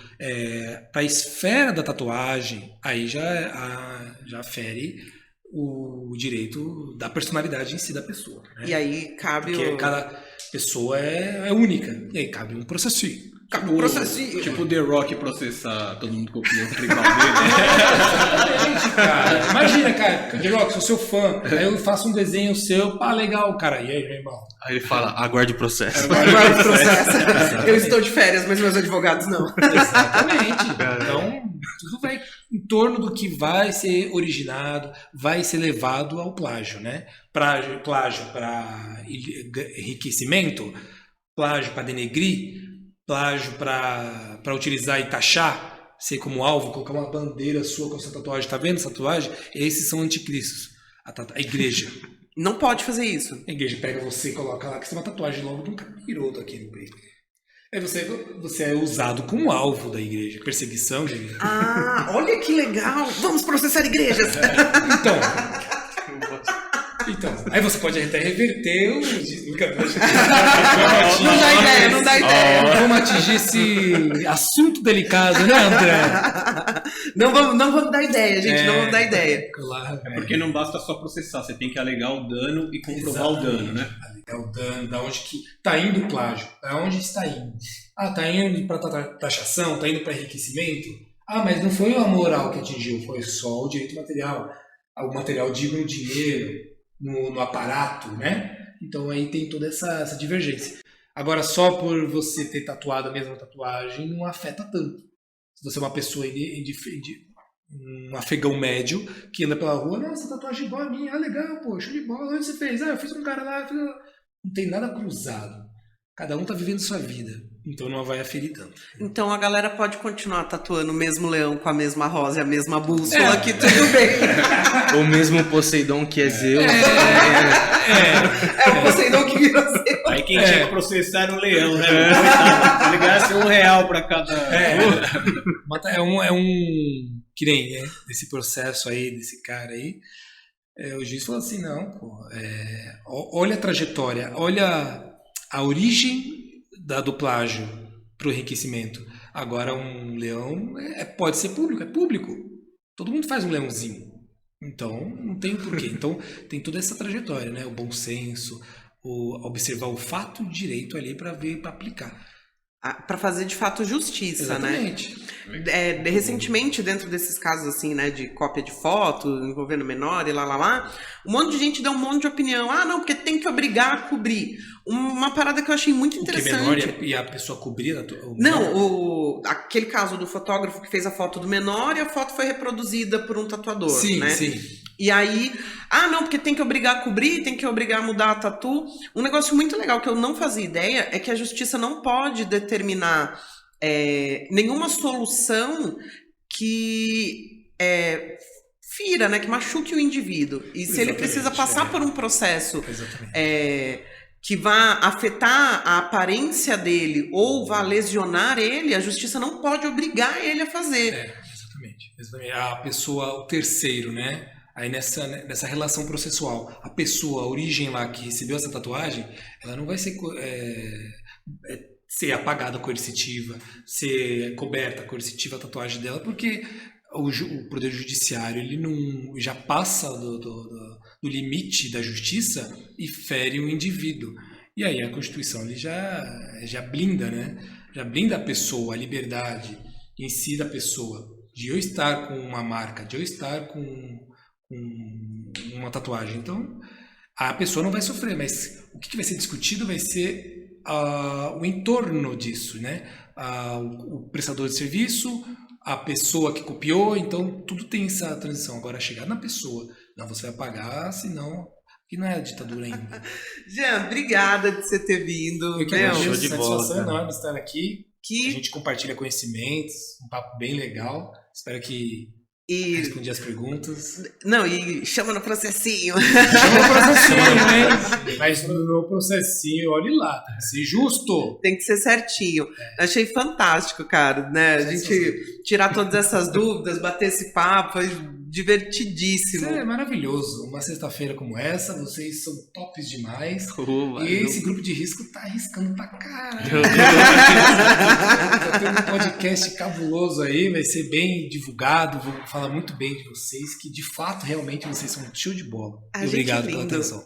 S3: para a esfera da tatuagem, aí já fere o direito da personalidade em si da pessoa. Né?
S1: E aí cabe
S3: Porque cada pessoa é única. E aí cabe um processinho.
S1: Cabe um processinho.
S2: Tipo o The Rock processar todo mundo copiando o tribal dele.
S3: Exatamente, cara. Imagina, cara, The Rock, sou seu fã. Aí eu faço um desenho seu, legal, cara. E aí, meu irmão?
S4: Aí ele fala, aguarde o processo.
S1: Aguarde o processo. Eu estou de férias, mas meus advogados não.
S3: Exatamente. Então, tudo vai em torno do que vai ser originado, vai ser levado ao plágio, né? Plágio para enriquecimento, plágio para denegrir, plágio para utilizar e taxar, ser como alvo, colocar uma bandeira sua com essa tatuagem. Tá vendo essa tatuagem? Esses são anticristos. A igreja.
S1: Não pode fazer isso.
S3: A igreja pega você e coloca lá que você tem uma tatuagem logo de um capiroto aqui no peito. Aí você é usado como alvo da igreja. Perseguição, gente.
S1: Olha que legal! Vamos processar igrejas!
S3: Então, Então, aí você pode até reverter o...
S1: Não dá ideia.
S3: Vamos atingir esse assunto delicado, né, André?
S1: Não vamos dar ideia, gente, não vamos dar ideia.
S3: Claro,
S2: É porque não basta só processar, você tem que alegar o dano e comprovar o dano, né?
S3: Alegar o dano, da onde que tá indo o plágio, da onde está indo. Ah, tá indo para taxação, tá indo para enriquecimento. Ah, mas não foi a moral que atingiu, foi só o direito material. O material digo no dinheiro, no aparato, né? Então aí tem toda essa divergência. Agora, só por você ter tatuado a mesma tatuagem não afeta tanto. Se você é uma pessoa um afegão médio que anda pela rua, nossa, tatuagem igual a minha, legal, pô, show de bola, onde você fez? Eu fiz com um cara lá, não tem nada cruzado. Cada um tá vivendo sua vida, então não vai aferir tanto.
S1: Então a galera pode continuar tatuando o mesmo leão com a mesma rosa e a mesma bússola, que tudo bem.
S4: O mesmo Poseidon que é Zeus.
S1: É o Poseidon que virou Zeus.
S2: Aí quem tinha que processar era o leão, né? Se ligasse R$1 pra cada...
S3: Que nem, né? Desse processo aí, desse cara aí, o juiz falou assim, não, pô, olha a trajetória, olha a origem do plágio para o enriquecimento. Agora um leão pode ser público, é público. Todo mundo faz um leãozinho. Então, não tem porquê. Então, tem toda essa trajetória, né? O bom senso, observar o fato direito ali para ver, para aplicar.
S1: Para fazer de fato justiça,
S3: Exatamente.
S1: né? Recentemente, dentro desses casos assim, né, de cópia de foto envolvendo menor e lá, um monte de gente deu um monte de opinião. Ah, não, porque tem que obrigar a cobrir. Uma parada que eu achei muito interessante.
S3: O que menor e a pessoa cobrir?
S1: Não, aquele caso do fotógrafo que fez a foto do menor e a foto foi reproduzida por um tatuador, né? Sim. E aí, não, porque tem que obrigar a cobrir, tem que obrigar a mudar a tatu. Um negócio muito legal que eu não fazia ideia é que a justiça não pode determinar nenhuma solução que fira, né, que machuque o indivíduo. E se ele precisa passar por um processo que vá afetar a aparência dele ou vá lesionar ele, a justiça não pode obrigar ele a fazer.
S3: Exatamente. A pessoa, o terceiro, né? Aí nessa relação processual, a pessoa, a origem lá que recebeu essa tatuagem, ela não vai ser apagada coercitiva, ser coberta coercitiva a tatuagem dela, porque o Poder Judiciário ele não já passa do limite da justiça e fere o indivíduo. E aí a Constituição ele já blinda, né? Já blinda a pessoa, a liberdade em si da pessoa, de eu estar com uma marca, de eu estar com uma tatuagem. Então, a pessoa não vai sofrer, mas o que vai ser discutido vai ser o entorno disso, né? O prestador de serviço, a pessoa que copiou, então tudo tem essa transição. Agora, chegar na pessoa, não, você vai pagar, senão... que não é a ditadura ainda.
S1: Jean, obrigada de você ter vindo.
S3: Eu que agradeço,
S4: show de bola,
S3: satisfação enorme estar aqui. A gente compartilha conhecimentos, um papo bem legal. Espero que respondi as perguntas.
S1: Não, e chama no processinho.
S3: Chama no processinho, hein? Mas no processinho, olhe lá, tem que ser justo.
S1: Tem que ser certinho. Achei fantástico, cara, né? A gente tirar todas essas dúvidas, bater esse papo, foi divertidíssimo.
S3: Isso é maravilhoso. Uma sexta-feira como essa, vocês são tops demais. E esse grupo de risco tá arriscando pra caralho. Tem um podcast cabuloso aí, vai ser bem divulgado, vou falar muito bem de vocês, que de fato, realmente, vocês são show de bola. E obrigado pela atenção.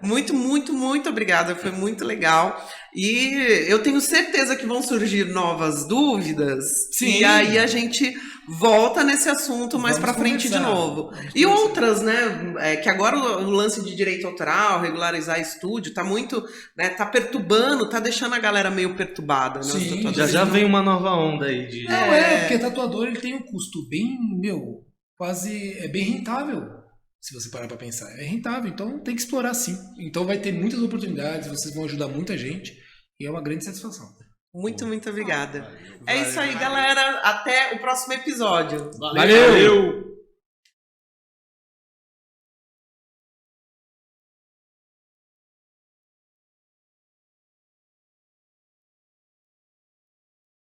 S1: Muito, muito, muito obrigada, foi muito legal. E eu tenho certeza que vão surgir novas dúvidas.
S3: Sim.
S1: E aí a gente volta nesse assunto mais pra frente de novo. E outras, né? Que agora o lance de direito autoral, regularizar estúdio, tá muito, né? Tá perturbando, tá deixando a galera meio perturbada. Né?
S4: Sim, já vem uma nova onda aí de.
S3: Porque tatuador ele tem um custo bem, quase é bem rentável. Se você parar para pensar, é rentável, então tem que explorar sim. Então vai ter muitas oportunidades, vocês vão ajudar muita gente e é uma grande satisfação.
S1: Muito, muito obrigada. É isso aí, galera. Até o próximo episódio.
S3: Valeu!